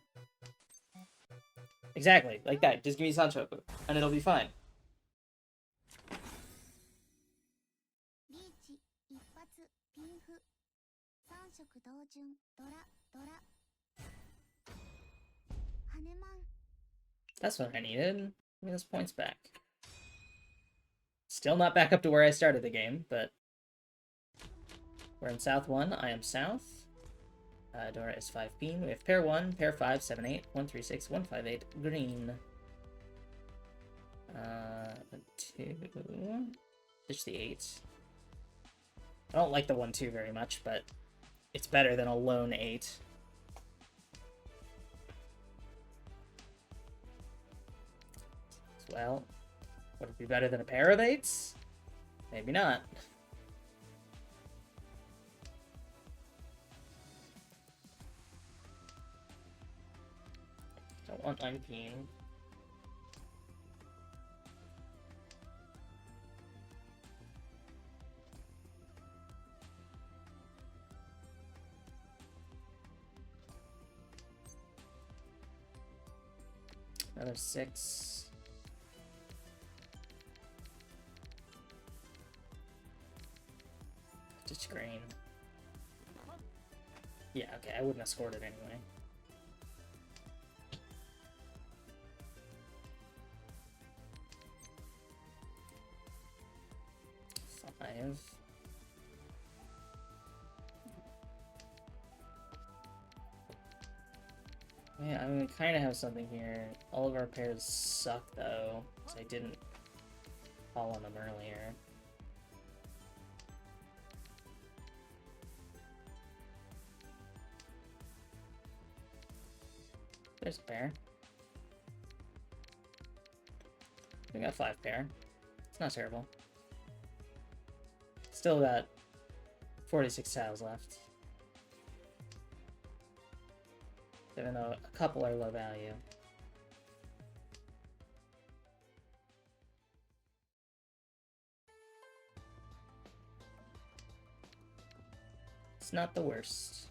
[SPEAKER 1] Exactly, like that. Just give me Sancho, and it'll be fine. That's what I needed. Give me those points back. Still not back up to where I started the game, but we're in South 1. I am South. Dora is 5 bean. We have pair 1, pair 5, 7, 8, 1, 3, 6, 1, 5, 8, green. 2. Ditch the 8. I don't like the 1, 2 very much, but it's better than a lone 8. Well, would it be better than a pair of 8s? Maybe not. Don't want unpeen. Another 6. Ditch green. Yeah, okay, I wouldn't have scored it anyway. Yeah, I mean, we kind of have something here. All of our pairs suck, though, because I didn't call on them earlier. There's a pair. We got 5 pair. It's not terrible. Still got 46 tiles left. Even though a couple are low value. It's not the worst.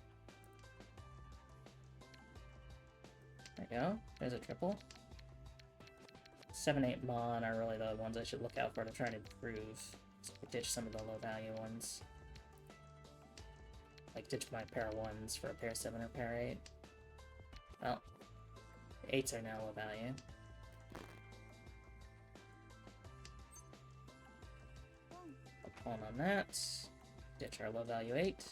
[SPEAKER 1] There we go. There's a triple. 7, 8 Mon are really the ones I should look out for to try to improve. So ditch some of the low value ones. Like ditch my pair of 1s for a pair 7 or pair 8. Well, 8s are now low value. Pawn on that. Ditch our low value 8.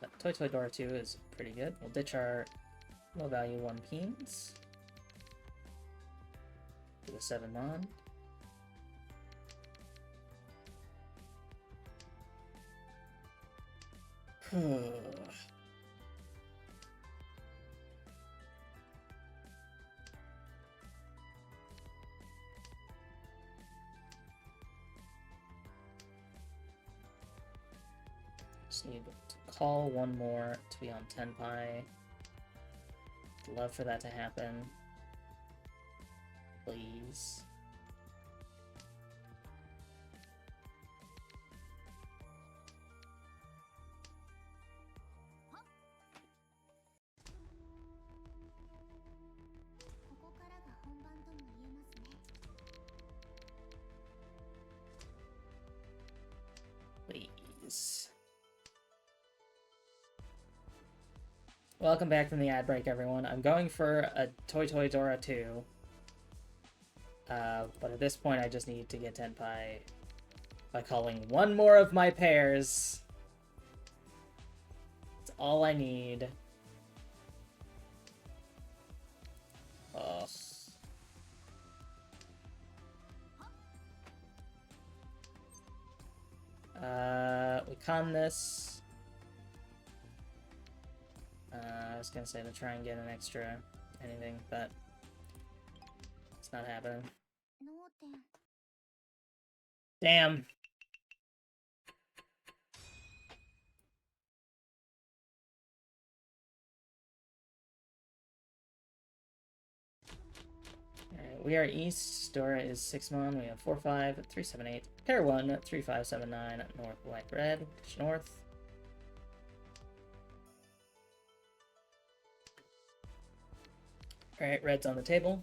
[SPEAKER 1] But Toy Toy Dora 2 is pretty good. We'll ditch our low value 1 peens. Do the 7 Mon. Just need to call one more to be on 10 pi. Love for that to happen. Please. Welcome back from the ad break, everyone. I'm going for a Toy Toy Dora 2. But at this point, I just need to get Tenpai by calling one more of my pairs. That's all I need. Ugh. We con this. I was gonna say to try and get an extra anything, but it's not happening. Damn. Alright, we are east. Dora is 6-mon. We have 4-5, 3-7-8. Pair 1, 3-5-7-9. North, white, red. Push north. Alright, red's on the table.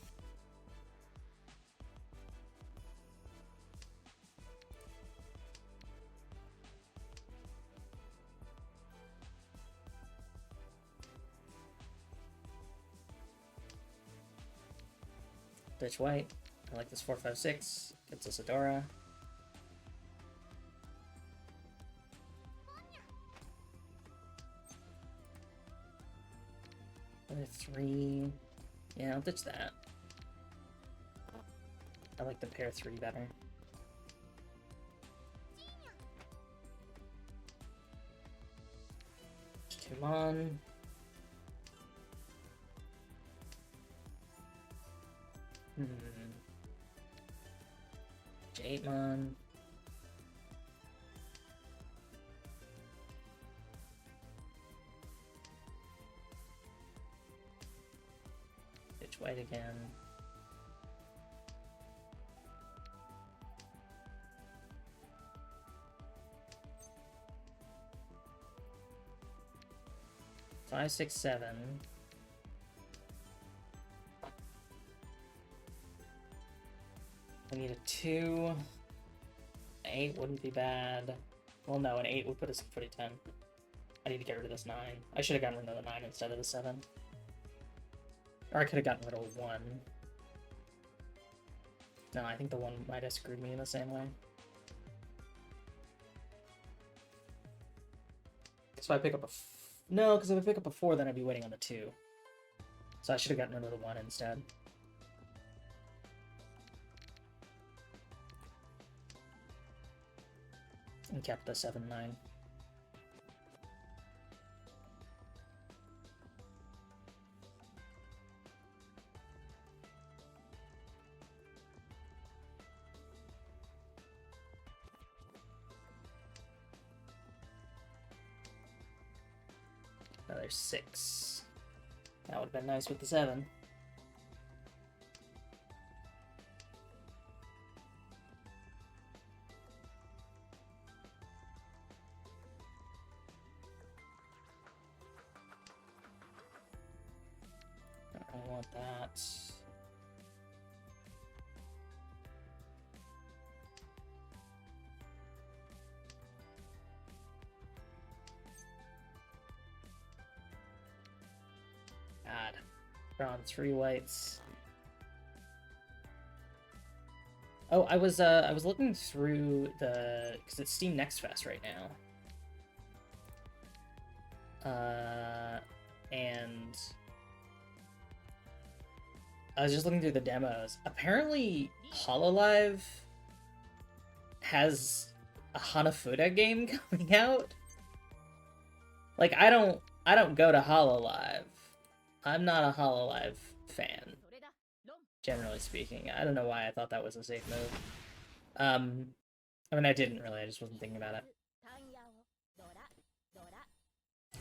[SPEAKER 1] Ditch white. I like this 4-5-6. Gets us a Dora. Another 3. Yeah, I'll ditch that. I like the pair 3 better. Come on. J8-mon. Ditch white again. Five, 6, 7. I need a 2. 8 wouldn't be bad. Well, no, an 8 would put us in footy 10. I need to get rid of this 9. I should have gotten rid of the 9 instead of the 7. Or I could have gotten rid of 1. No, I think the 1 might have screwed me in the same way. So I pick up a... No, because if I pick up a 4, then I'd be waiting on the 2. So I should have gotten rid of the 1 instead. And kept the 7-9. Another 6. That would have been nice with the 7. I want that. God. Drawn 3 whites. Oh, I was looking through the... because it's Steam Next Fest right now. And... I was just looking through the demos. Apparently, Hololive has a Hanafuda game coming out. Like, I don't go to Hololive. I'm not a Hololive fan, generally speaking. I don't know why I thought that was a safe move. I mean, I didn't really. I just wasn't thinking about it.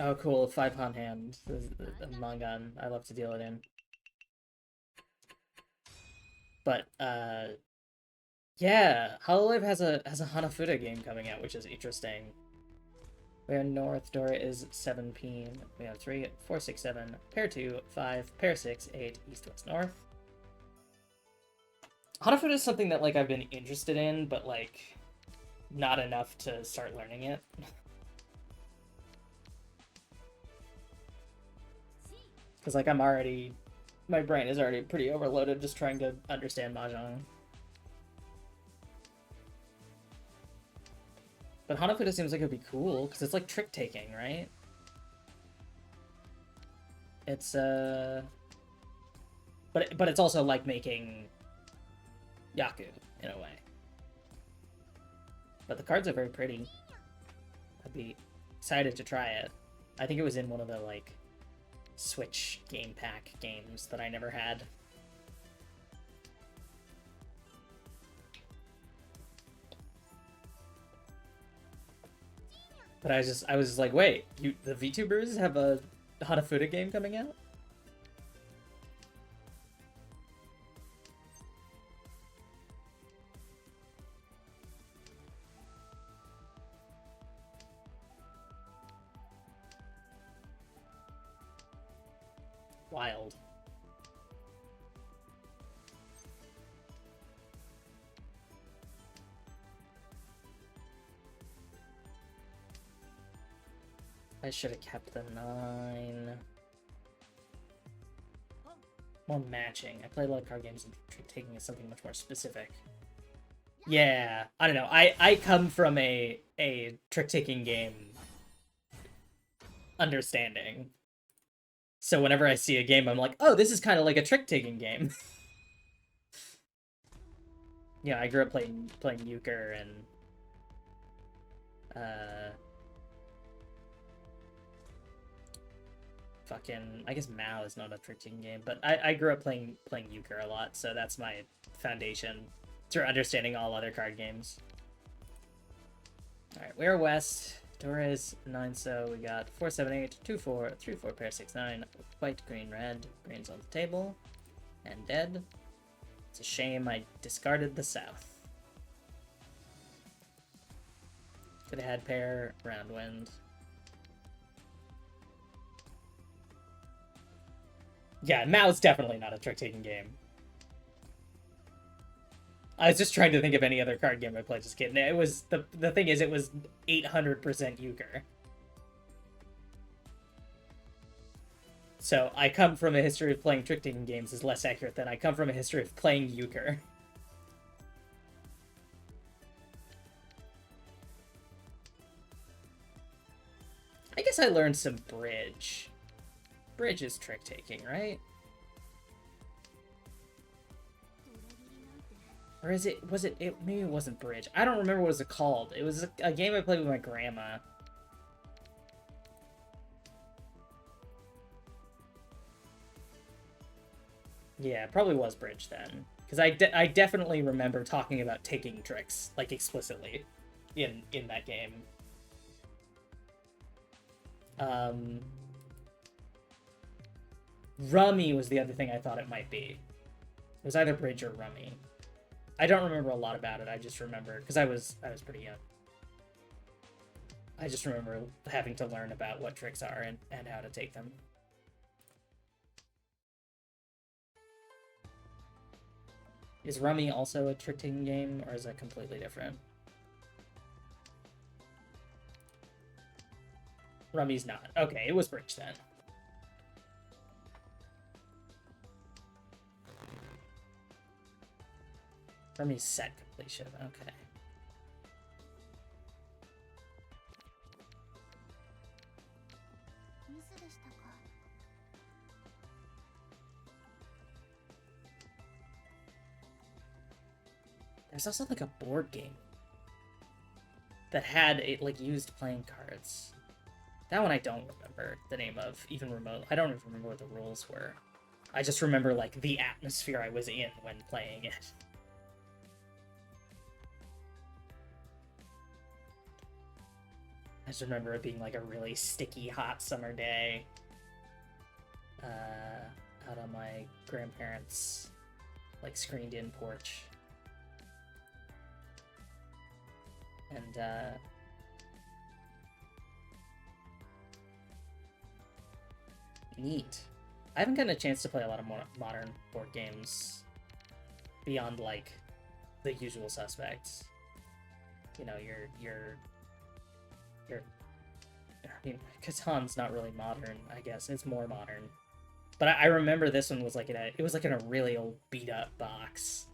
[SPEAKER 1] Oh, cool. 5-pawn hand. The Mangan. I love to deal it in. But, yeah, Hololive has a Hanafuda game coming out, which is interesting. We are north. Dora is 7-peen. We have 3, 4, 6, 7, pair 2, 5, pair 6, 8, east, west, north. Hanafuda is something that, like, I've been interested in, but, like, not enough to start learning it. Because, like, my brain is already pretty overloaded just trying to understand Mahjong. But Hanafuda seems like it would be cool, because it's like trick-taking, right? It's, But it's also like making Yaku, in a way. But the cards are very pretty. I'd be excited to try it. I think it was in one of the, like, Switch Game Pack games that I never had. But I was just like, wait, the VTubers have a Hanafuda game coming out? Wild. I should have kept the 9. More matching. I play a lot of card games and taking is something much more specific. Yeah, I don't know. I come from a trick-taking game understanding. So whenever I see a game, I'm like, oh, this is kind of like a trick-taking game. Yeah, I grew up playing euchre and fucking, I guess Mao is not a trick-taking game, but I grew up playing euchre a lot, so that's my foundation through understanding all other card games. All right, we're west. Dora is 9, so we got 4, 7, 8, 2, 4, 3, 4, pair, 6, 9, white, green, red. Green's on the table and dead. It's a shame I discarded the south. Could have had pair, round wind. Yeah, Mao's definitely not a trick-taking game. I was just trying to think of any other card game I played as a kid. It was the thing is, it was 800% euchre. So I come from a history of playing trick-taking games is less accurate than I come from a history of playing euchre. I guess I learned some bridge. Bridge is trick-taking, right? Or is it, maybe it wasn't bridge. I don't remember what it was called. It was a game I played with my grandma. Yeah, it probably was bridge then. Because I definitely remember talking about taking tricks, like, explicitly in that game. Rummy was the other thing I thought it might be. It was either bridge or rummy. I don't remember a lot about it. I just remember, because I was pretty young. I just remember having to learn about what tricks are and how to take them. Is Rummy also a trick-taking game, or is that completely different? Rummy's not. Okay, it was bridge then. Rummy's set completion. Okay. There's also like a board game that had it like used playing cards. That one I don't remember the name of, even remote. I don't even remember what the rules were. I just remember like the atmosphere I was in when playing it. I just remember it being like a really sticky, hot summer day. Out on my grandparents' like screened-in porch. And neat. I haven't gotten a chance to play a lot of more modern board games beyond like the usual suspects. You know, your I mean, Catan's not really modern, I guess. It's more modern. But I remember this one was like it was like in a really old beat up box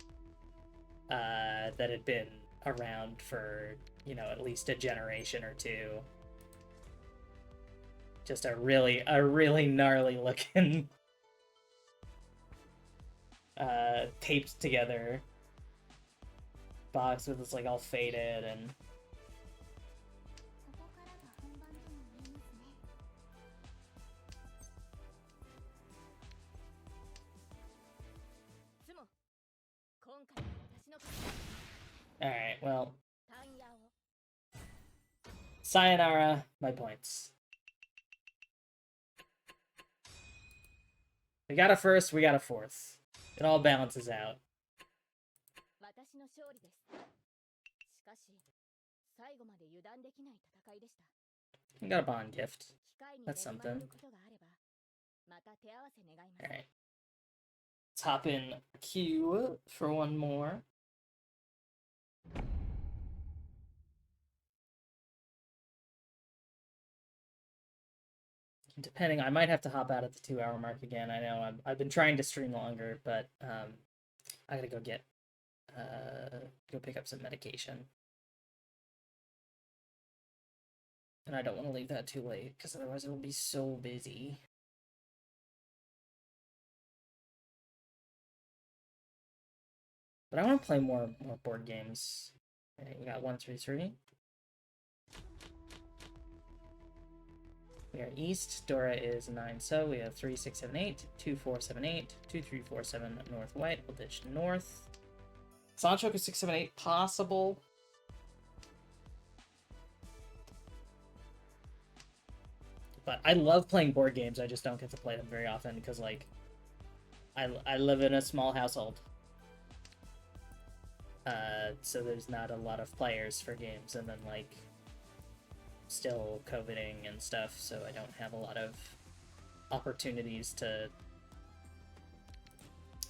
[SPEAKER 1] that had been around for, you know, at least a generation or two. Just a really gnarly looking taped together box with this like all faded and alright, well. Sayonara, my points. We got a first, we got a fourth. It all balances out. We got a bond gift. That's something. Alright. Let's hop in queue for one more. Depending, I might have to hop out at the 2-hour mark again. I know I've been trying to stream longer, but I gotta go get go pick up some medication, and I don't want to leave that too late because otherwise it will be so busy. But I want to play more board games. Okay, we got 1, 3, 3. We are east. Dora is 9, so we have 3, 6, 7, 8, 2, 4, 7, 8, 2, 3, 4, 7, north, white. We'll ditch north. Sancho is 6, 7, 8, possible. But I love playing board games, I just don't get to play them very often because, like, I live in a small household. So there's not a lot of players for games, and then, like, still COVIDing and stuff, so I don't have a lot of opportunities to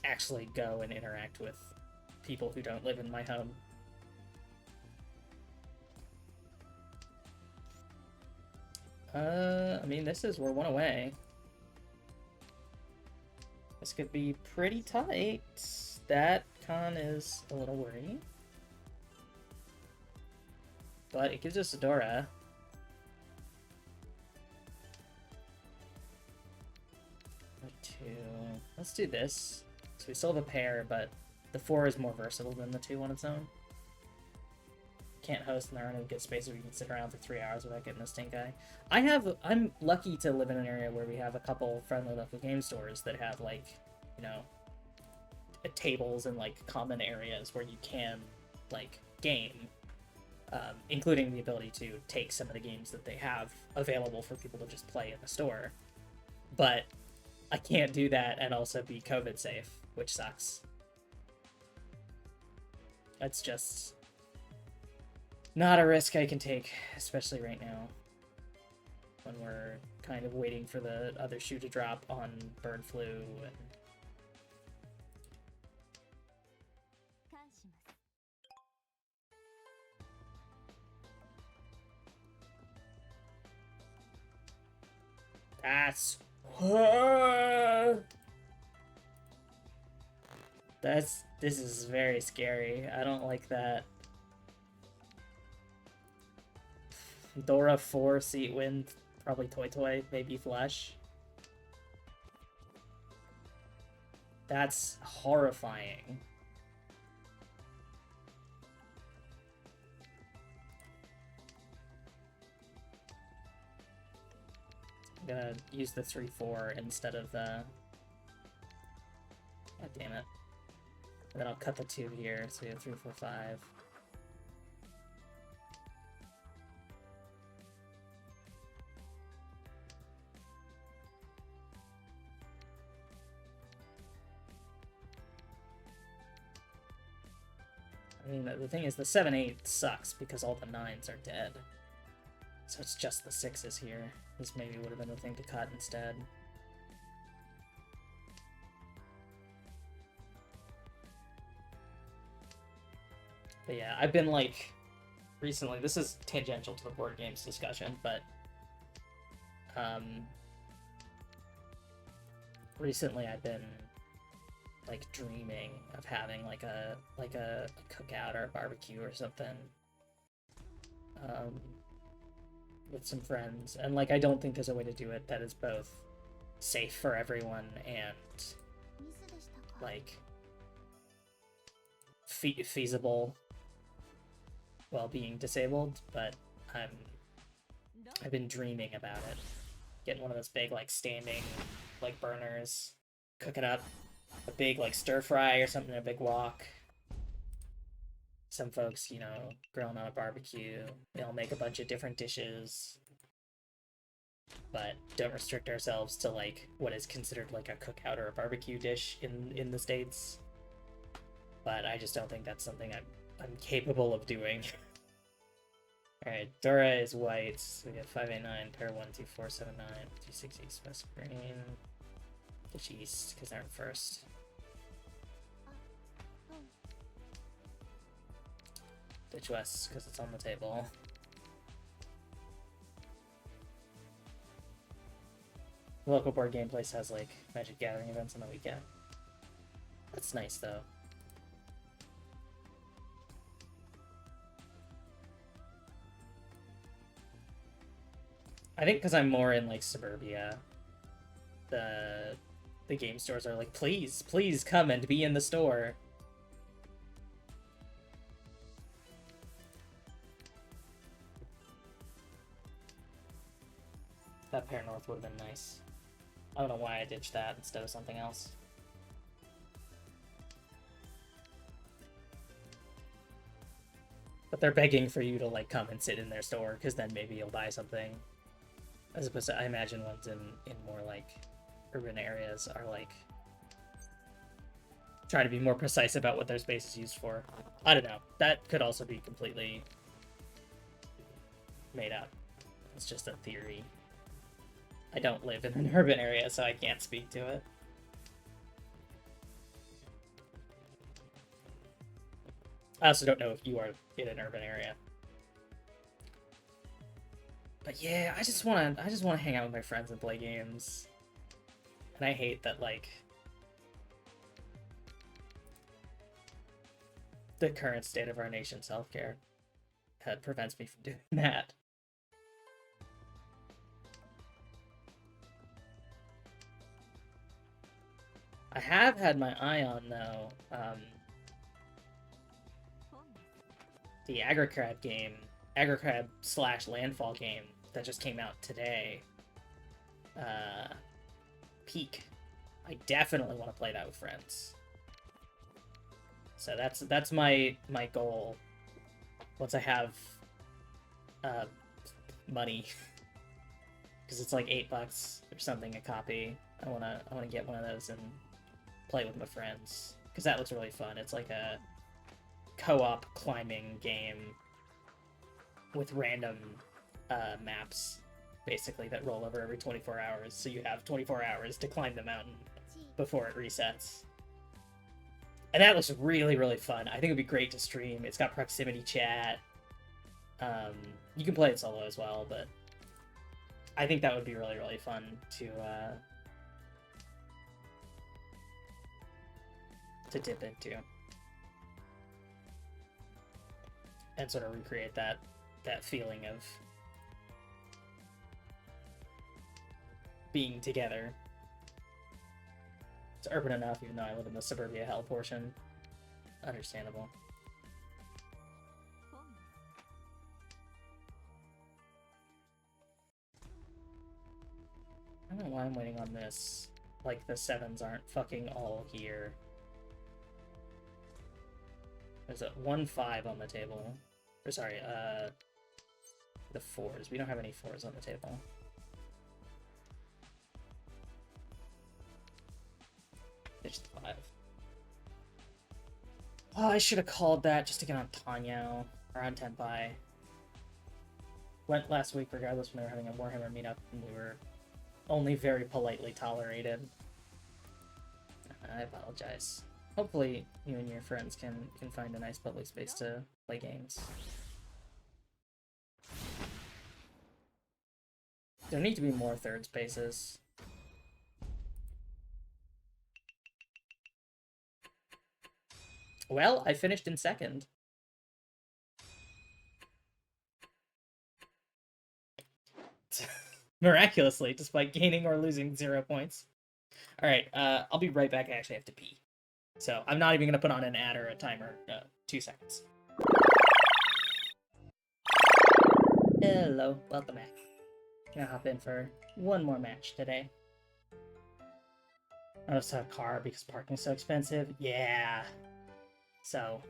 [SPEAKER 1] actually go and interact with people who don't live in my home. I mean, we're 1 away. This could be pretty tight. That con is a little worrying. But it gives us a Dora. Let's do this. So we still have a pair, but the 4 is more versatile than the 2 on its own. Can't host, and there are no good spaces where you can sit around for 3 hours without getting a stink eye. I'm lucky to live in an area where we have a couple friendly local game stores that have, like, you know, tables and, like, common areas where you can, like, game. Including the ability to take some of the games that they have available for people to just play in the store. But I can't do that and also be COVID safe, which sucks. That's just not a risk I can take, especially right now, when we're kind of waiting for the other shoe to drop on bird flu and... This is very scary. I don't like that. Dora 4 seat win, probably Toy, maybe Flesh. That's horrifying. I'm gonna use the 3-4 instead of the... God damn it. And then I'll cut the 2 here, so we have 3, 4, 5. I mean, the thing is, the 7-8 sucks because all the 9s are dead. So it's just the 6s here. This maybe would have been the thing to cut instead. But yeah, I've been, like, recently, this is tangential to the board games discussion, but recently I've been like dreaming of having like a cookout or a barbecue or something with some friends, and like I don't think there's a way to do it that is both safe for everyone and like feasible while being disabled. But I've been dreaming about it, getting one of those big like standing like burners, cooking up a big like stir fry or something, a big wok. Some folks, you know, grilling on a barbecue. They all make a bunch of different dishes, but don't restrict ourselves to like what is considered like a cookout or a barbecue dish in the States. But I just don't think that's something I'm capable of doing. Alright, Dora is white. So we get 589, pair 12479, 260 west green. Ditch east, because they're in first. Ditch west, because it's on the table. The local board game place has like Magic Gathering events on the weekend. That's nice though. I think because I'm more in like suburbia, the game stores are like, please come and be in the store. That pair north would have been nice. I don't know why I ditched that instead of something else. But they're begging for you to like come and sit in their store, because then maybe you'll buy something. As opposed to, I imagine ones in more like urban areas are like trying to be more precise about what their space is used for. I don't know. That could also be completely made up. It's just a theory. I don't live in an urban area, so I can't speak to it. I also don't know if you are in an urban area. But yeah, I just wanna hang out with my friends and play games. And I hate that like the current state of our nation's healthcare prevents me from doing that. I have had my eye on, though, the Agricrab game, Agricrab/Landfall game that just came out today. Peak. I definitely want to play that with friends. So that's my goal. Once I have money, because it's like $8 or something a copy. I wanna get one of those and play with my friends, because that looks really fun. It's like a co-op climbing game with random maps, basically, that roll over every 24 hours. So you have 24 hours to climb the mountain before it resets. And that looks really, really fun. I think it'd be great to stream. It's got proximity chat. You can play it solo as well, but I think that would be really, really fun to dip into and sort of recreate that feeling of being together. It's urban enough, even though I live in the suburbia hell portion. Understandable. I don't know why I'm waiting on this. Like, the 7s aren't fucking all here. There's a 1-5 on the table. Or sorry, the 4s. We don't have any 4s on the table. It's 5. Oh, I should have called that just to get on Tanyo, or on Tenpai. Went last week regardless when they were having a Warhammer meetup, and we were only very politely tolerated. I apologize. Hopefully you and your friends can find a nice public space to play games. There need to be more third spaces. Well, I finished in second. Miraculously, despite gaining or losing 0 points. Alright, I'll be right back. I actually have to pee. So I'm not even going to put on an ad or a timer. 2 seconds. Hello, welcome back. Gonna hop in for one more match today. I also have a car because parking's so expensive. Yeah. So,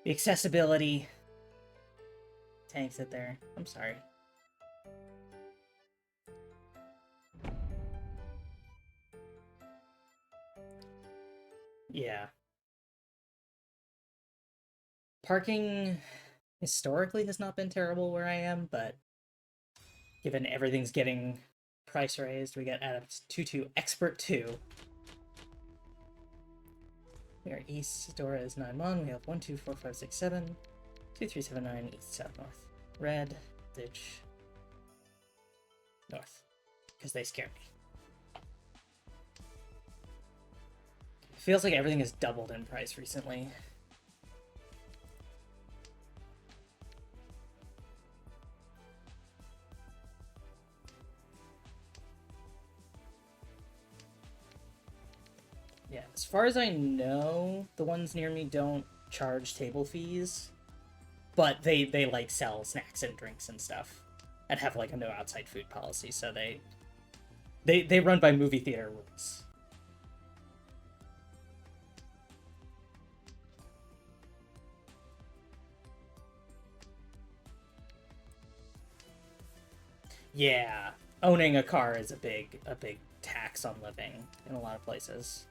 [SPEAKER 1] the accessibility. Tanks it there. I'm sorry. Yeah. Parking historically has not been terrible where I am, but given everything's getting price raised, we get Adams 2-2 Expert 2. We are east, Dora is 9-1, we have 1, 2, 4, 5, 6, 7, 2, 3, 7, 9, east, south, north. Red, ditch, north. Because they scare me. It feels like everything has doubled in price recently. Yeah, as far as I know, the ones near me don't charge table fees, but they like sell snacks and drinks and stuff, and have like a no outside food policy. So they run by movie theater rules. Yeah, owning a car is a big tax on living in a lot of places.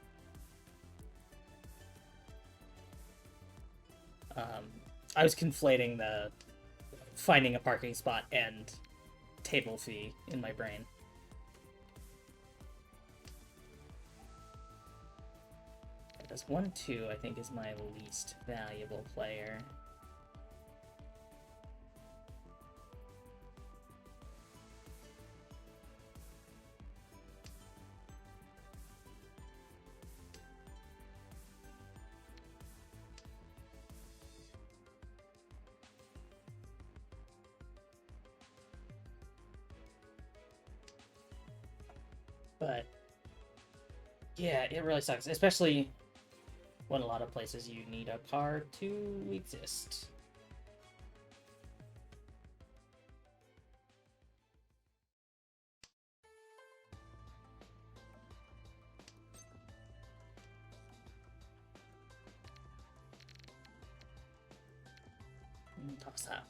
[SPEAKER 1] I was conflating the finding a parking spot and table fee in my brain. Does 1-2, I think, is my least valuable player. But yeah, it really sucks, especially when a lot of places you need a car to exist. Toss that.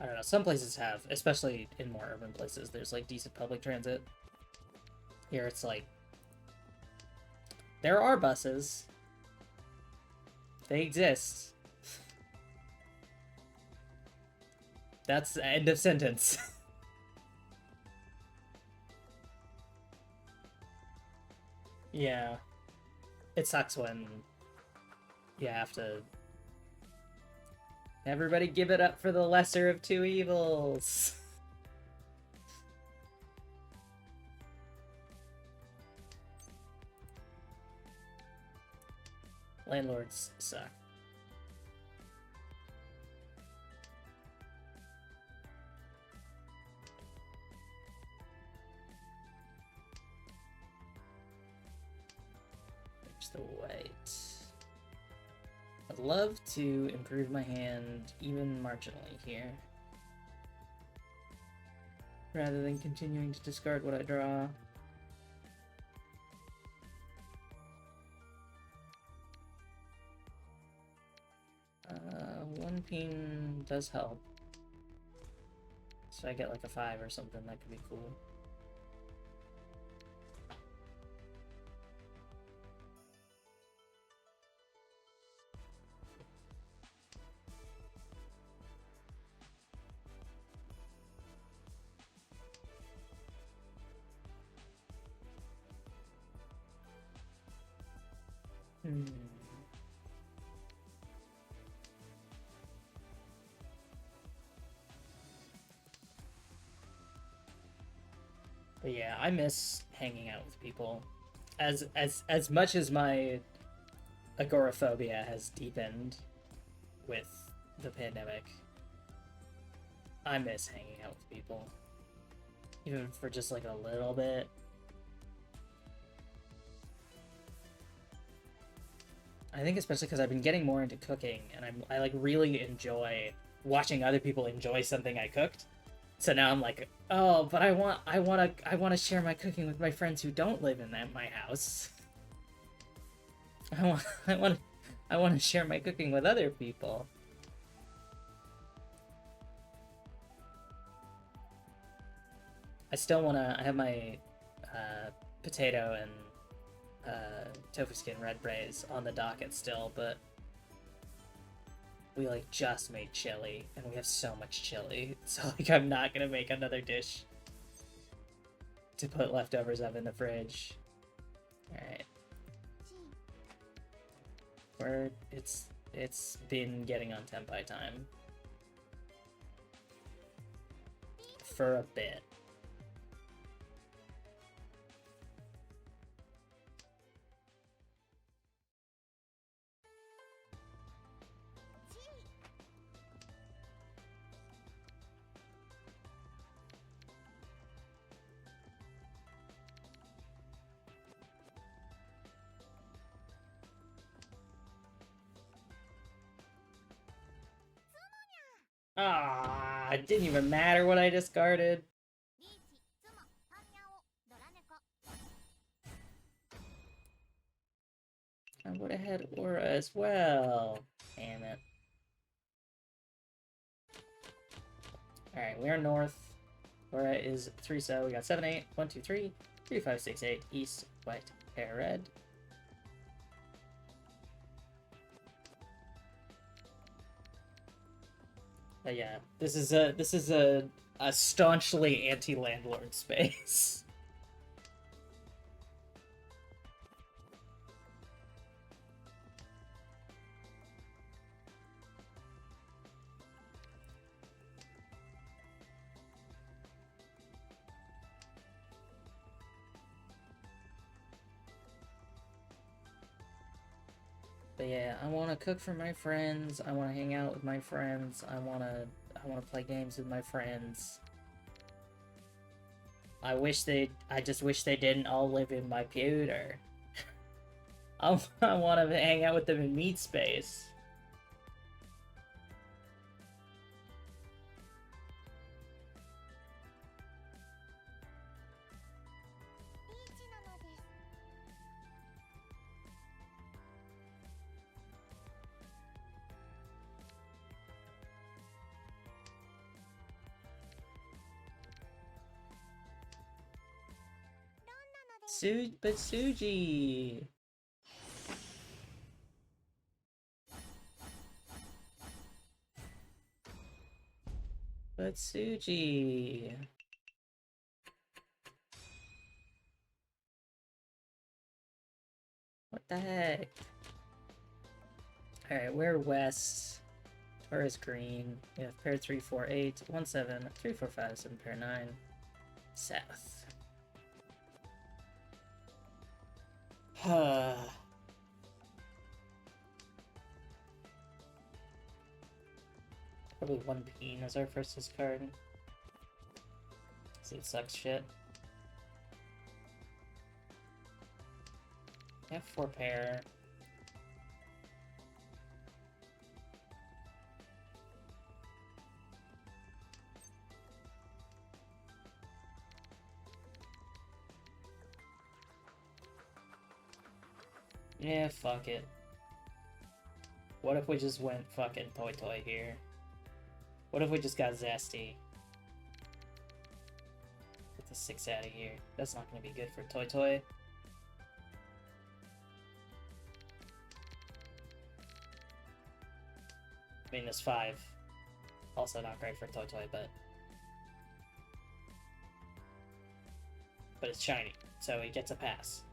[SPEAKER 1] I don't know, some places have, especially in more urban places, there's like decent public transit. Here it's like, there are buses. They exist. That's the end of sentence. Yeah. It sucks when you have to... Everybody give it up for the lesser of two evils. Landlords suck. There's the white. I'd love to improve my hand even marginally here, rather than continuing to discard what I draw. One pin does help. So I get like a 5 or something, that could be cool. But yeah, I miss hanging out with people. As much as my agoraphobia has deepened with the pandemic, I miss hanging out with people. Even for just like a little bit. I think especially because I've been getting more into cooking, and I like really enjoy watching other people enjoy something I cooked. So now I'm like, oh, but I want to share my cooking with my friends who don't live in my house. I want to share my cooking with other people. I still want to. I have my potato and tofu skin red braise on the docket still, but we like just made chili, and we have so much chili, so like I'm not gonna make another dish to put leftovers of in the fridge. Alright. It's been getting on Tenpai time. For a bit. Ah, it didn't even matter what I discarded. I would have had Aura as well. Damn it. Alright, we are north. Aura is 3 so. We got 7, 8, 1, 2, 3, 3, 5, 6, 8. East, white, hair red. But yeah, this is a staunchly anti-landlord space. But yeah, I want to cook for my friends. I want to hang out with my friends. I want to play games with my friends. I just wish they didn't all live in my pewter. I want to hang out with them in meat space. But Suji. But Suji. What the heck? Alright, we're west. Taurus green. We have pair 3, 4, 8, 1, 7, 3, 4, 5, 7, pair 9. South. Probably 1 peen as our first discard. So it sucks shit. We have 4 pair. Yeah, fuck it. What if we just went fucking Toy Toy here? What if we just got Zesty? Get the 6 out of here. That's not gonna be good for Toy Toy. I mean, this 5. Also not great for Toy Toy, but it's shiny, so he gets a pass.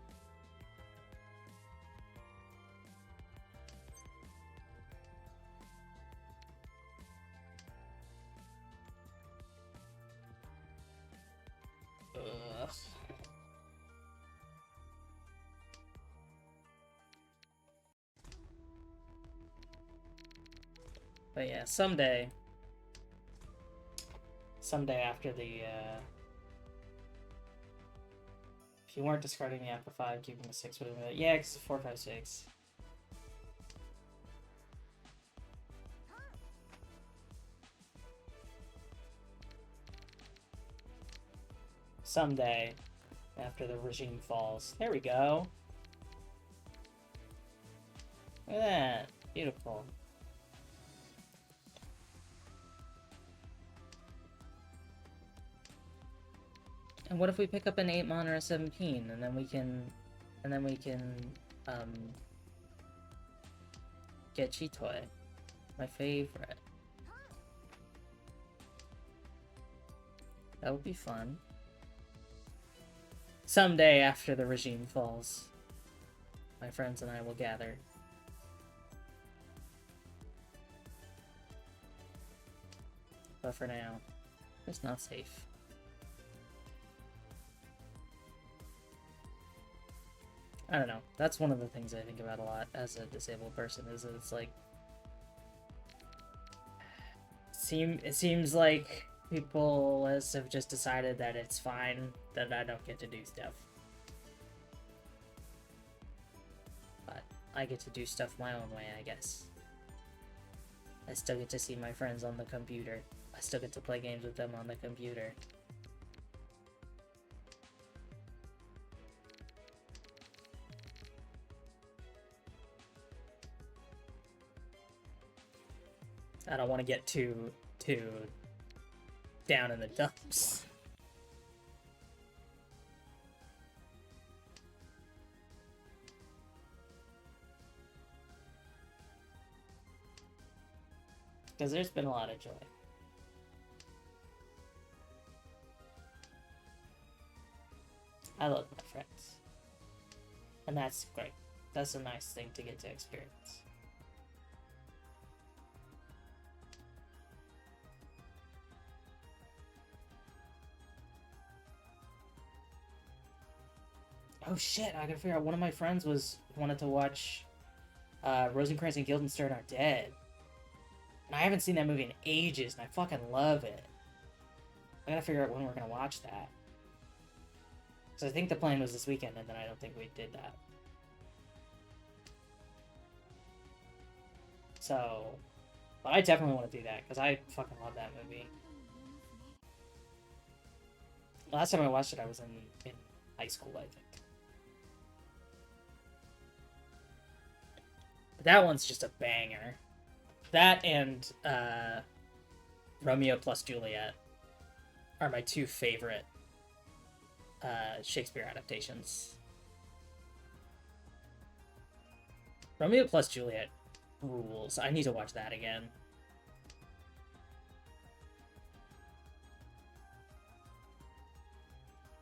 [SPEAKER 1] Ugh. But yeah, someday after the, if you weren't discarding the after 5, keeping the 6 would have been, yeah, because it's 4, 5, 6. Someday, after the regime falls. There we go. Look at that. Beautiful. And what if we pick up an 8 mon or a 17, and then we can, get Chitoy. My favorite. That would be fun. Someday after the regime falls, my friends and I will gather. But for now, it's not safe. I don't know. That's one of the things I think about a lot as a disabled person, is that it's like... It seems like people have just decided that it's fine that I don't get to do stuff. But I get to do stuff my own way, I guess. I still get to see my friends on the computer. I still get to play games with them on the computer. I don't want to get too down in the dumps. Because there's been a lot of joy. I love my friends. And that's great. That's a nice thing to get to experience. Oh shit, I gotta figure out, one of my friends wanted to watch Rosencrantz and Guildenstern Are Dead. And I haven't seen that movie in ages, and I fucking love it. I gotta figure out when we're gonna watch that. Because I think the plan was this weekend, and then I don't think we did that. So, but I definitely want to do that, because I fucking love that movie. Last time I watched it, I was in high school, I think. But that one's just a banger. That and Romeo plus Juliet are my two favorite Shakespeare adaptations. Romeo plus Juliet rules. I need to watch that again.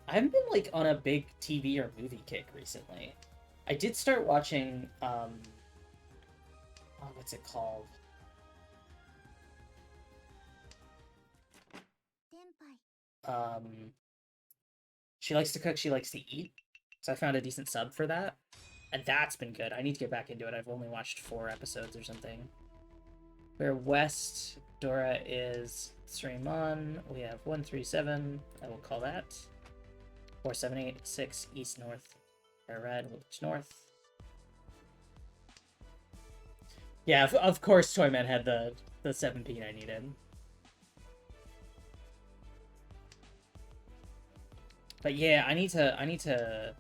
[SPEAKER 1] I haven't been like on a big TV or movie kick recently. I did start watching oh, what's it called? She Likes to Cook, She Likes to Eat. So I found a decent sub for that. And that's been good. I need to get back into it. I've only watched 4 episodes or something. Where West Dora is 3 Mon. We have 137. I will call that. 4786 East North. Red, which North. Yeah, of course Toyman had the 17 I needed. But yeah, I need to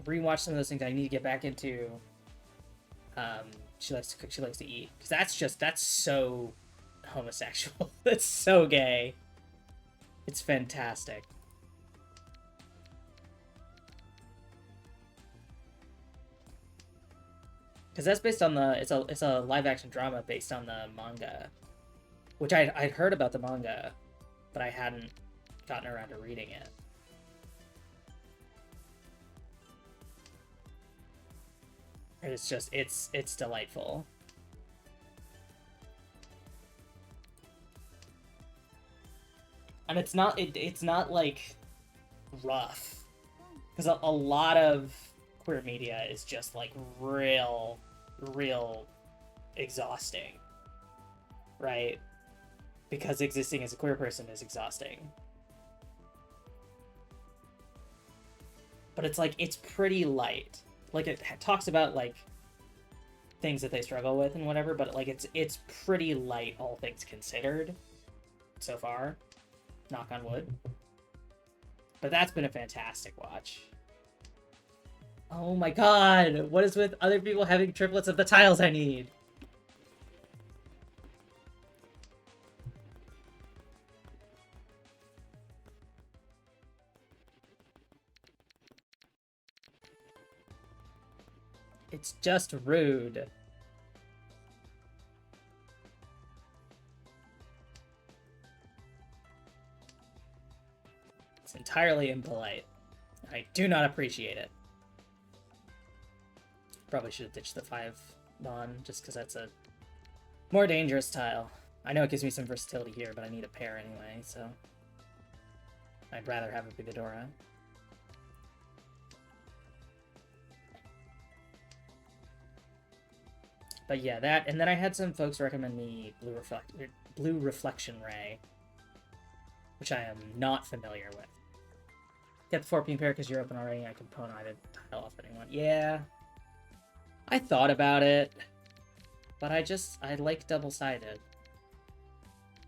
[SPEAKER 1] rewatch some of those things. I need to get back into She Likes to Cook, She Likes to Eat. Because that's so homosexual. That's so gay. It's fantastic. Because that's based on the... It's a live-action drama based on the manga. Which I'd heard about the manga, but I hadn't gotten around to reading it. And it's just... It's delightful. And it's not like rough. Because a lot of queer media is just like real exhausting, right? Because existing as a queer person is exhausting. But it's like, it's pretty light. Like, it talks about, like, things that they struggle with and whatever, but, like, it's pretty light, all things considered, so far. Knock on wood. But that's been a fantastic watch. Oh my god! What is with other people having triplets of the tiles I need? It's just rude. It's entirely impolite. I do not appreciate it. Probably should have ditched the 5 Bond, just because that's a more dangerous tile. I know it gives me some versatility here, but I need a pair anyway, so I'd rather have a Bigodora. But yeah, that, and then I had some folks recommend me Blue Reflection Ray, which I am not familiar with. Get the 4-pin pair because you're open already. I can pwn either tile off anyone. Yeah, I thought about it, but I like double-sided.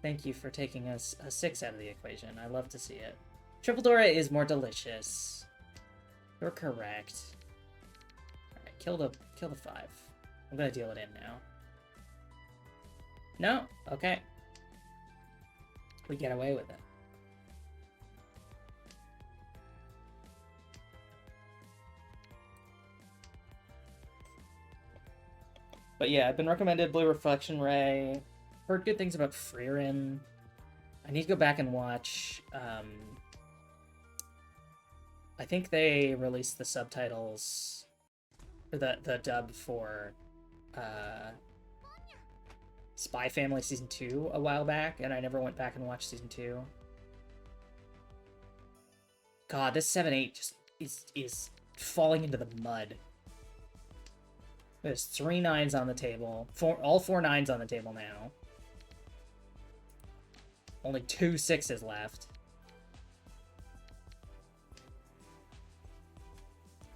[SPEAKER 1] Thank you for taking a 6 out of the equation. I love to see it. Triple Dora is more delicious. You're correct. Alright, kill the 5. I'm gonna deal it in now. No? Okay. We get away with it. But yeah, I've been recommended Blue Reflection Ray. Heard good things about Freerin. I need to go back and watch. I think they released the subtitles, or the dub for Spy Family Season 2 a while back, and I never went back and watched Season 2. God, this 7-8 just is falling into the mud. There's 3 9s on the table. All 4 9s on the table now. Only 2 6s left.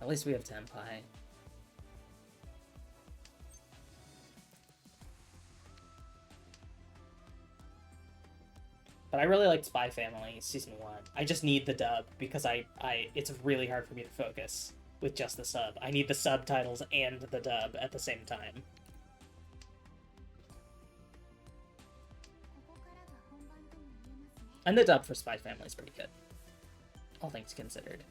[SPEAKER 1] At least we have Tenpai. But I really liked Spy Family Season 1. I just need the dub because it's really hard for me to focus with just the sub. I need the subtitles and the dub at the same time. And the dub for Spy Family is pretty good, all things considered.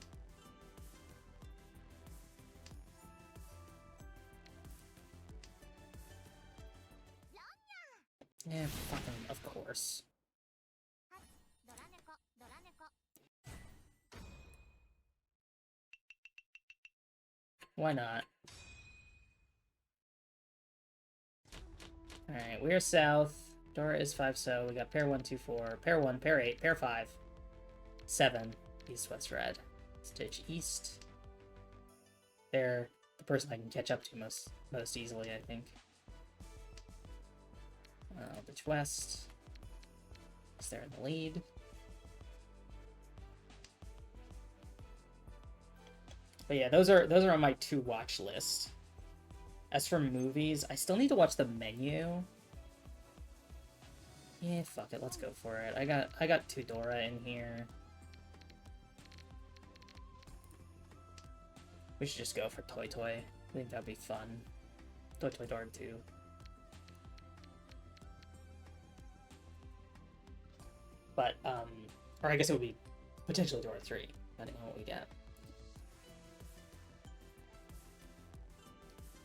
[SPEAKER 1] Yeah, fucking, of course. Why not? Alright, we're south. Dora is 5, so we got pair 1, 2, 4, pair 1, pair 8, pair 5, 7, east, west, red. Stitch east. They're the person I can catch up to most easily, I think. Stitch west. Is there in the lead. But yeah, those are on my to watch list. As for movies, I still need to watch the menu. Yeah, fuck it, let's go for it. I got Tudora in here. We should just go for Toy Toy. I think that'd be fun. Toy Toy Dora 2. But, or I guess it would be potentially Dora 3, depending on what we get.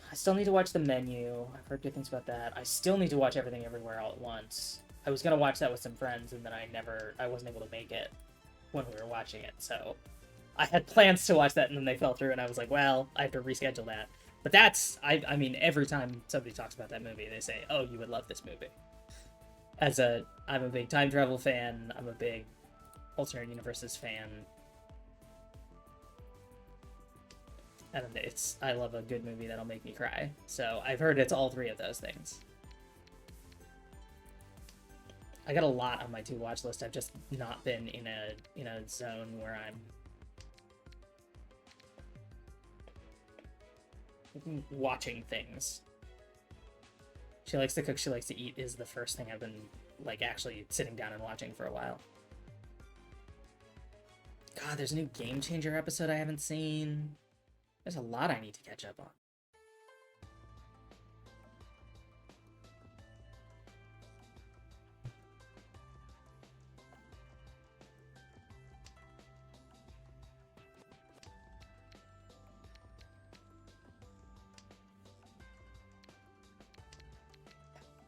[SPEAKER 1] I still need to watch the menu. I've heard good things about that. I still need to watch Everything Everywhere All at Once. I was gonna watch that with some friends, and then I wasn't able to make it when we were watching it, so I had plans to watch that, and then they fell through, and I was like, well, I have to reschedule that. But that's, I mean, every time somebody talks about that movie, they say, oh, you would love this movie. I'm a big time travel fan, I'm a big alternate universes fan. And I love a good movie that'll make me cry. So I've heard it's all 3 of those things. I got a lot on my to watch list. I've just not been in a zone where I'm watching things. She likes to cook, she likes to eat is the first thing I've been, like, actually sitting down and watching for a while. God, there's a new Game Changer episode I haven't seen. There's a lot I need to catch up on.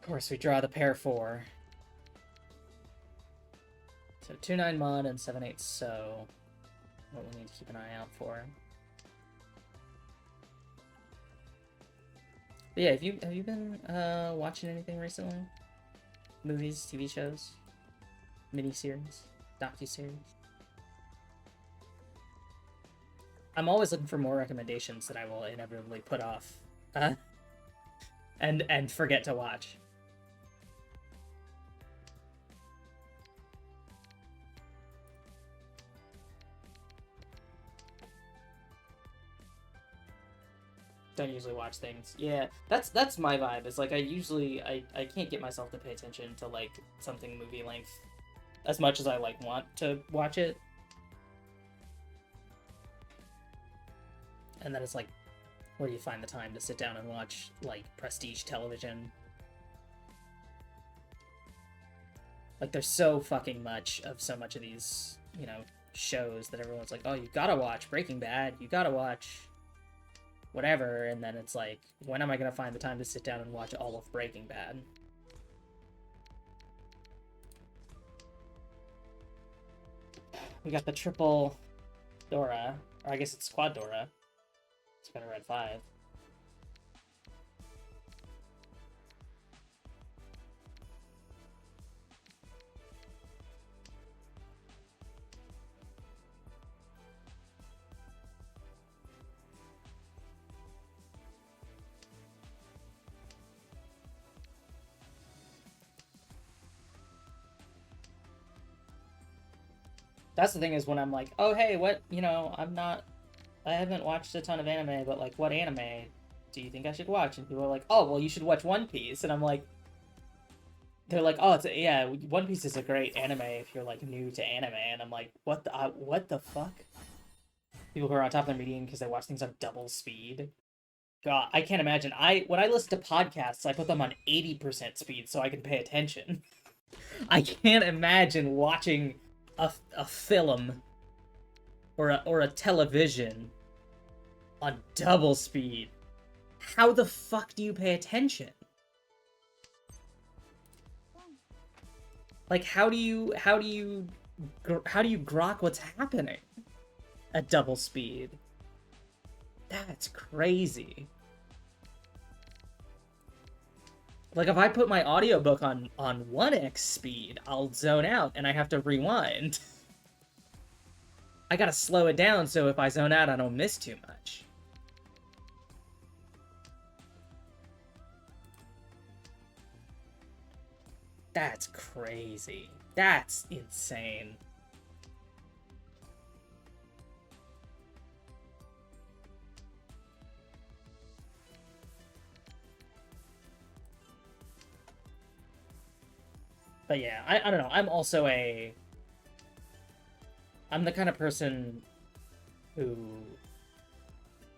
[SPEAKER 1] Of course, we draw the pair 4. So 2-9 Mod and 7-8 So. What we need to keep an eye out for. But yeah, have you been watching anything recently? Movies, TV shows, miniseries, docuseries? I'm always looking for more recommendations that I will inevitably put off, and forget to watch. Don't usually watch things. Yeah, that's my vibe. It's like I can't get myself to pay attention to like something movie length as much as I like want to watch it. And then it's like, where do you find the time to sit down and watch like prestige television? Like there's so fucking much of so much of these, you know, shows that everyone's like, oh, you gotta watch Breaking Bad, you gotta watch whatever, and then it's like, when am I gonna find the time to sit down and watch all of Breaking Bad? We got the triple Dora, or I guess it's quad Dora. It's got a red 5. That's the thing is when I'm like, oh hey, what, you know, I haven't watched a ton of anime, but like, what anime do you think I should watch? And people are like, oh, well, you should watch One Piece. And I'm like, they're like, oh, yeah, One Piece is a great anime if you're like new to anime. And I'm like, what the fuck? People who are on top of their median because they watch things on double speed. God, I can't imagine. When I listen to podcasts, I put them on 80% speed so I can pay attention. I can't imagine watching a film or a television on double speed. How the fuck do you pay attention? Like, how do you grok what's happening at double speed? That's crazy. Like, if I put my audiobook on 1x speed, I'll zone out and I have to rewind. I gotta slow it down so if I zone out, I don't miss too much. That's crazy. That's insane. But yeah, I don't know. I'm the kind of person who,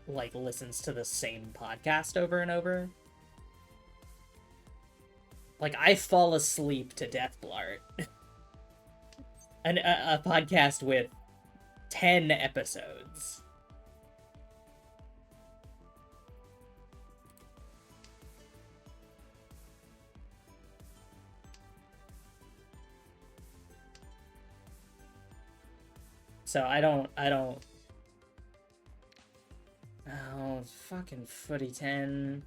[SPEAKER 1] like, listens to the same podcast over and over. Like, I fall asleep to Death Blart. A podcast with 10 episodes. So I don't... Oh, fucking Footy 10.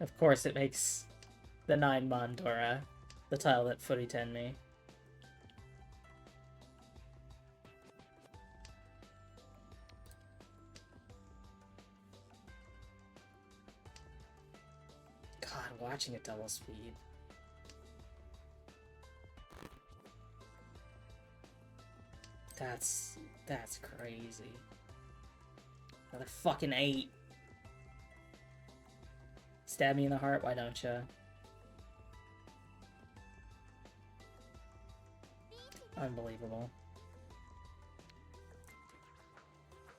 [SPEAKER 1] Of course it makes the 9 Mondora the tile that footy 10 me. God, watching it double speed. That's crazy. Another fucking 8. Stab me in the heart, why don't ya? Unbelievable.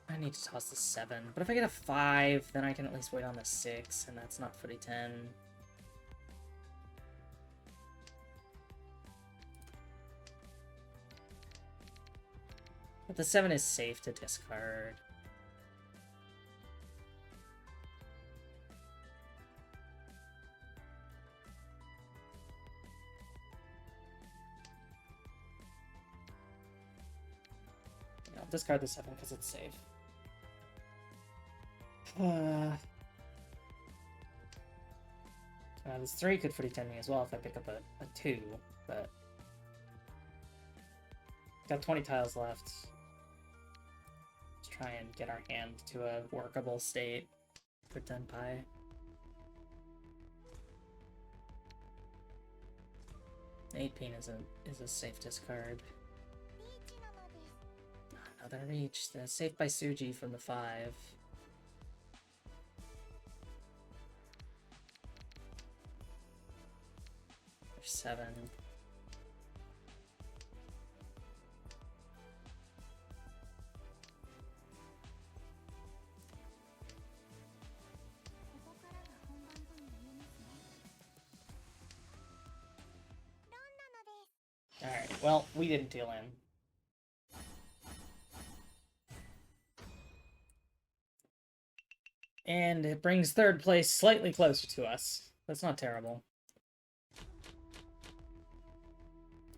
[SPEAKER 1] I need to toss the 7, but if I get a 5, then I can at least wait on the 6, and that's not footy 10. But the 7 is safe to discard. Yeah, I'll discard the 7 because it's safe. This 3 could footy 10 me as well if I pick up a 2, but... Got 20 tiles left. Let's try and get our hand to a workable state for Tenpai. The 8 pin is a safe discard. Another reach. That's safe by Suji from the 5. There's 7. Alright, well, we didn't deal in. And it brings 3rd place slightly closer to us. That's not terrible.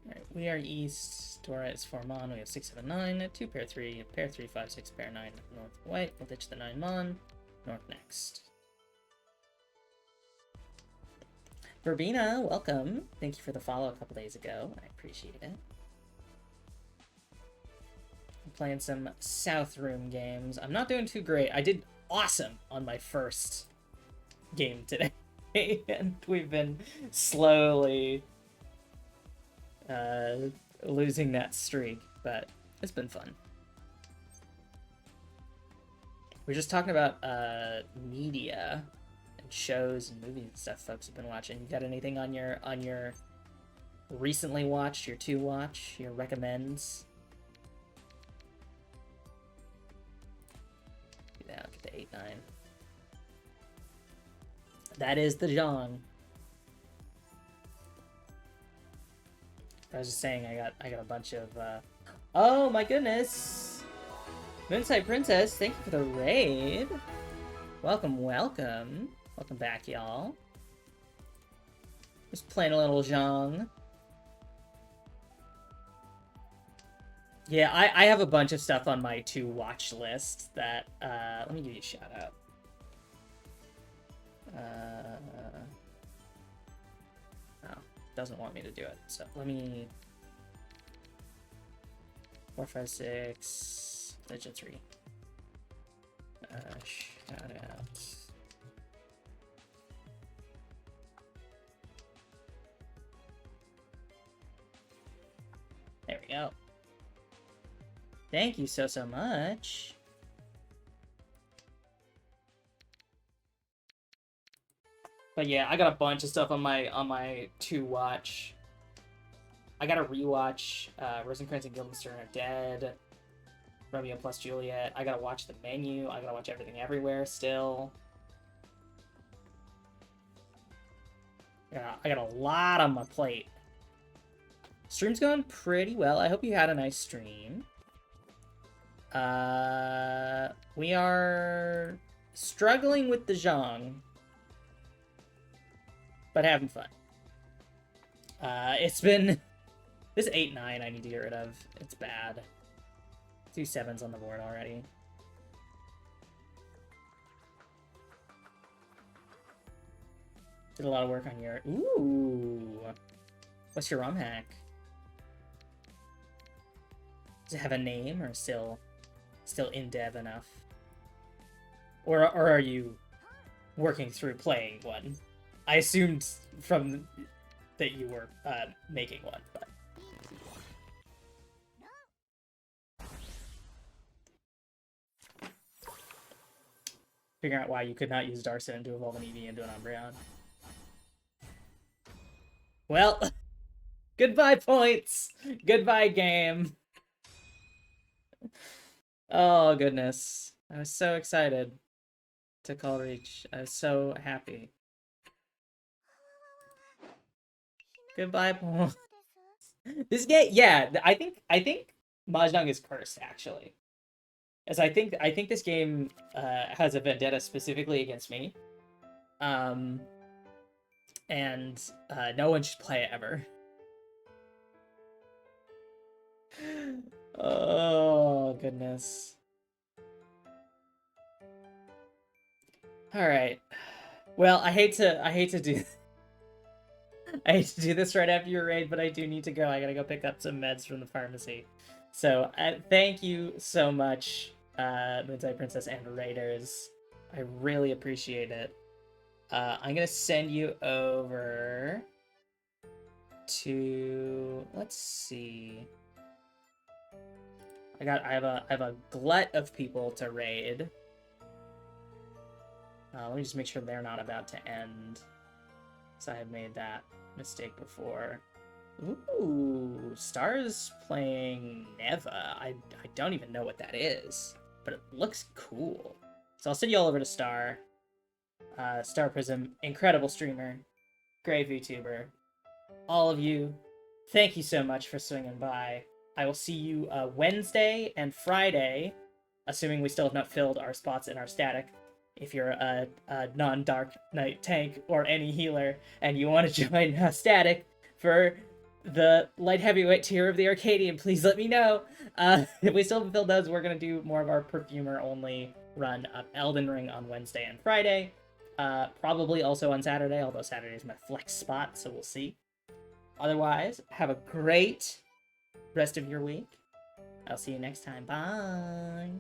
[SPEAKER 1] Alright, we are east. Dora is 4 mon. We have 6, 7, 9. 2 pair 3. Pair 3, 5, 6, pair 9. North white. We'll ditch the 9 mon. North next. Verbena, welcome. Thank you for the follow a couple days ago. I appreciate it. I'm playing some South Room games. I'm not doing too great. I did awesome on my first game today. And we've been slowly losing that streak, but it's been fun. We're just talking about media and shows and movies and stuff folks have been watching. You got anything on your recently watched, your to watch, your recommends? Yeah, I'll get the 8-9. That is the Zhang. I was just saying I got a bunch of oh my goodness! Moonside Princess, thank you for the raid. Welcome, welcome. Welcome back, y'all. Just playing a little Zhang. Yeah, I have a bunch of stuff on my to watch list that let me give you a shout out. Oh, doesn't want me to do it, so let me 4, 5, 6 digit 3. Shout out. There we go. Thank you so much. But yeah, I got a bunch of stuff on my to watch. I gotta rewatch Rosencrantz and Guildenstern Are Dead, Romeo plus Juliet. I gotta watch The Menu. I gotta watch Everything Everywhere still. Yeah, I got a lot on my plate. Stream's going pretty well. I hope you had a nice stream. We are struggling with the Zhang, but having fun. It's been this 8-9 I need to get rid of. It's bad. 2 7s on the board already. Did a lot of work on your... Ooh! What's your ROM hack? Does it have a name, or still in dev enough? Or are you working through playing one? I assumed from that you were making one, but... Figuring out why you could not use Darson to evolve an Eevee into an Umbreon. Well, goodbye points! Goodbye game! Oh, goodness. I was so excited to call Reach. I was so happy. Goodbye points. This game, yeah, I think Mahjong is cursed, actually. As I think this game has a vendetta specifically against me. And no one should play it ever. Oh, goodness. All right. Well, I hate to do I hate to do this right after your raid, but I do need to go. I gotta go pick up some meds from the pharmacy. So thank you so much, Moonside Princess and Raiders. I really appreciate it. I'm gonna send you over to, let's see. I have a glut of people to raid. Let me just make sure they're not about to end. So I have made that mistake before. Ooh, Star's playing Neva. I don't even know what that is, but it looks cool. So I'll send you all over to Star. Star Prism, incredible streamer, great VTuber. All of you, thank you so much for swinging by. I will see you Wednesday and Friday, assuming we still have not filled our spots in our static. If you're a non-Dark Knight tank or any healer and you want to join static for the light heavyweight tier of the Arcadian, please let me know. If we still haven't filled those, we're going to do more of our perfumer only run of Elden Ring on Wednesday and Friday. Probably also on Saturday, although Saturday is my flex spot, so we'll see. Otherwise, have a great rest of your week. I'll see you next time. Bye!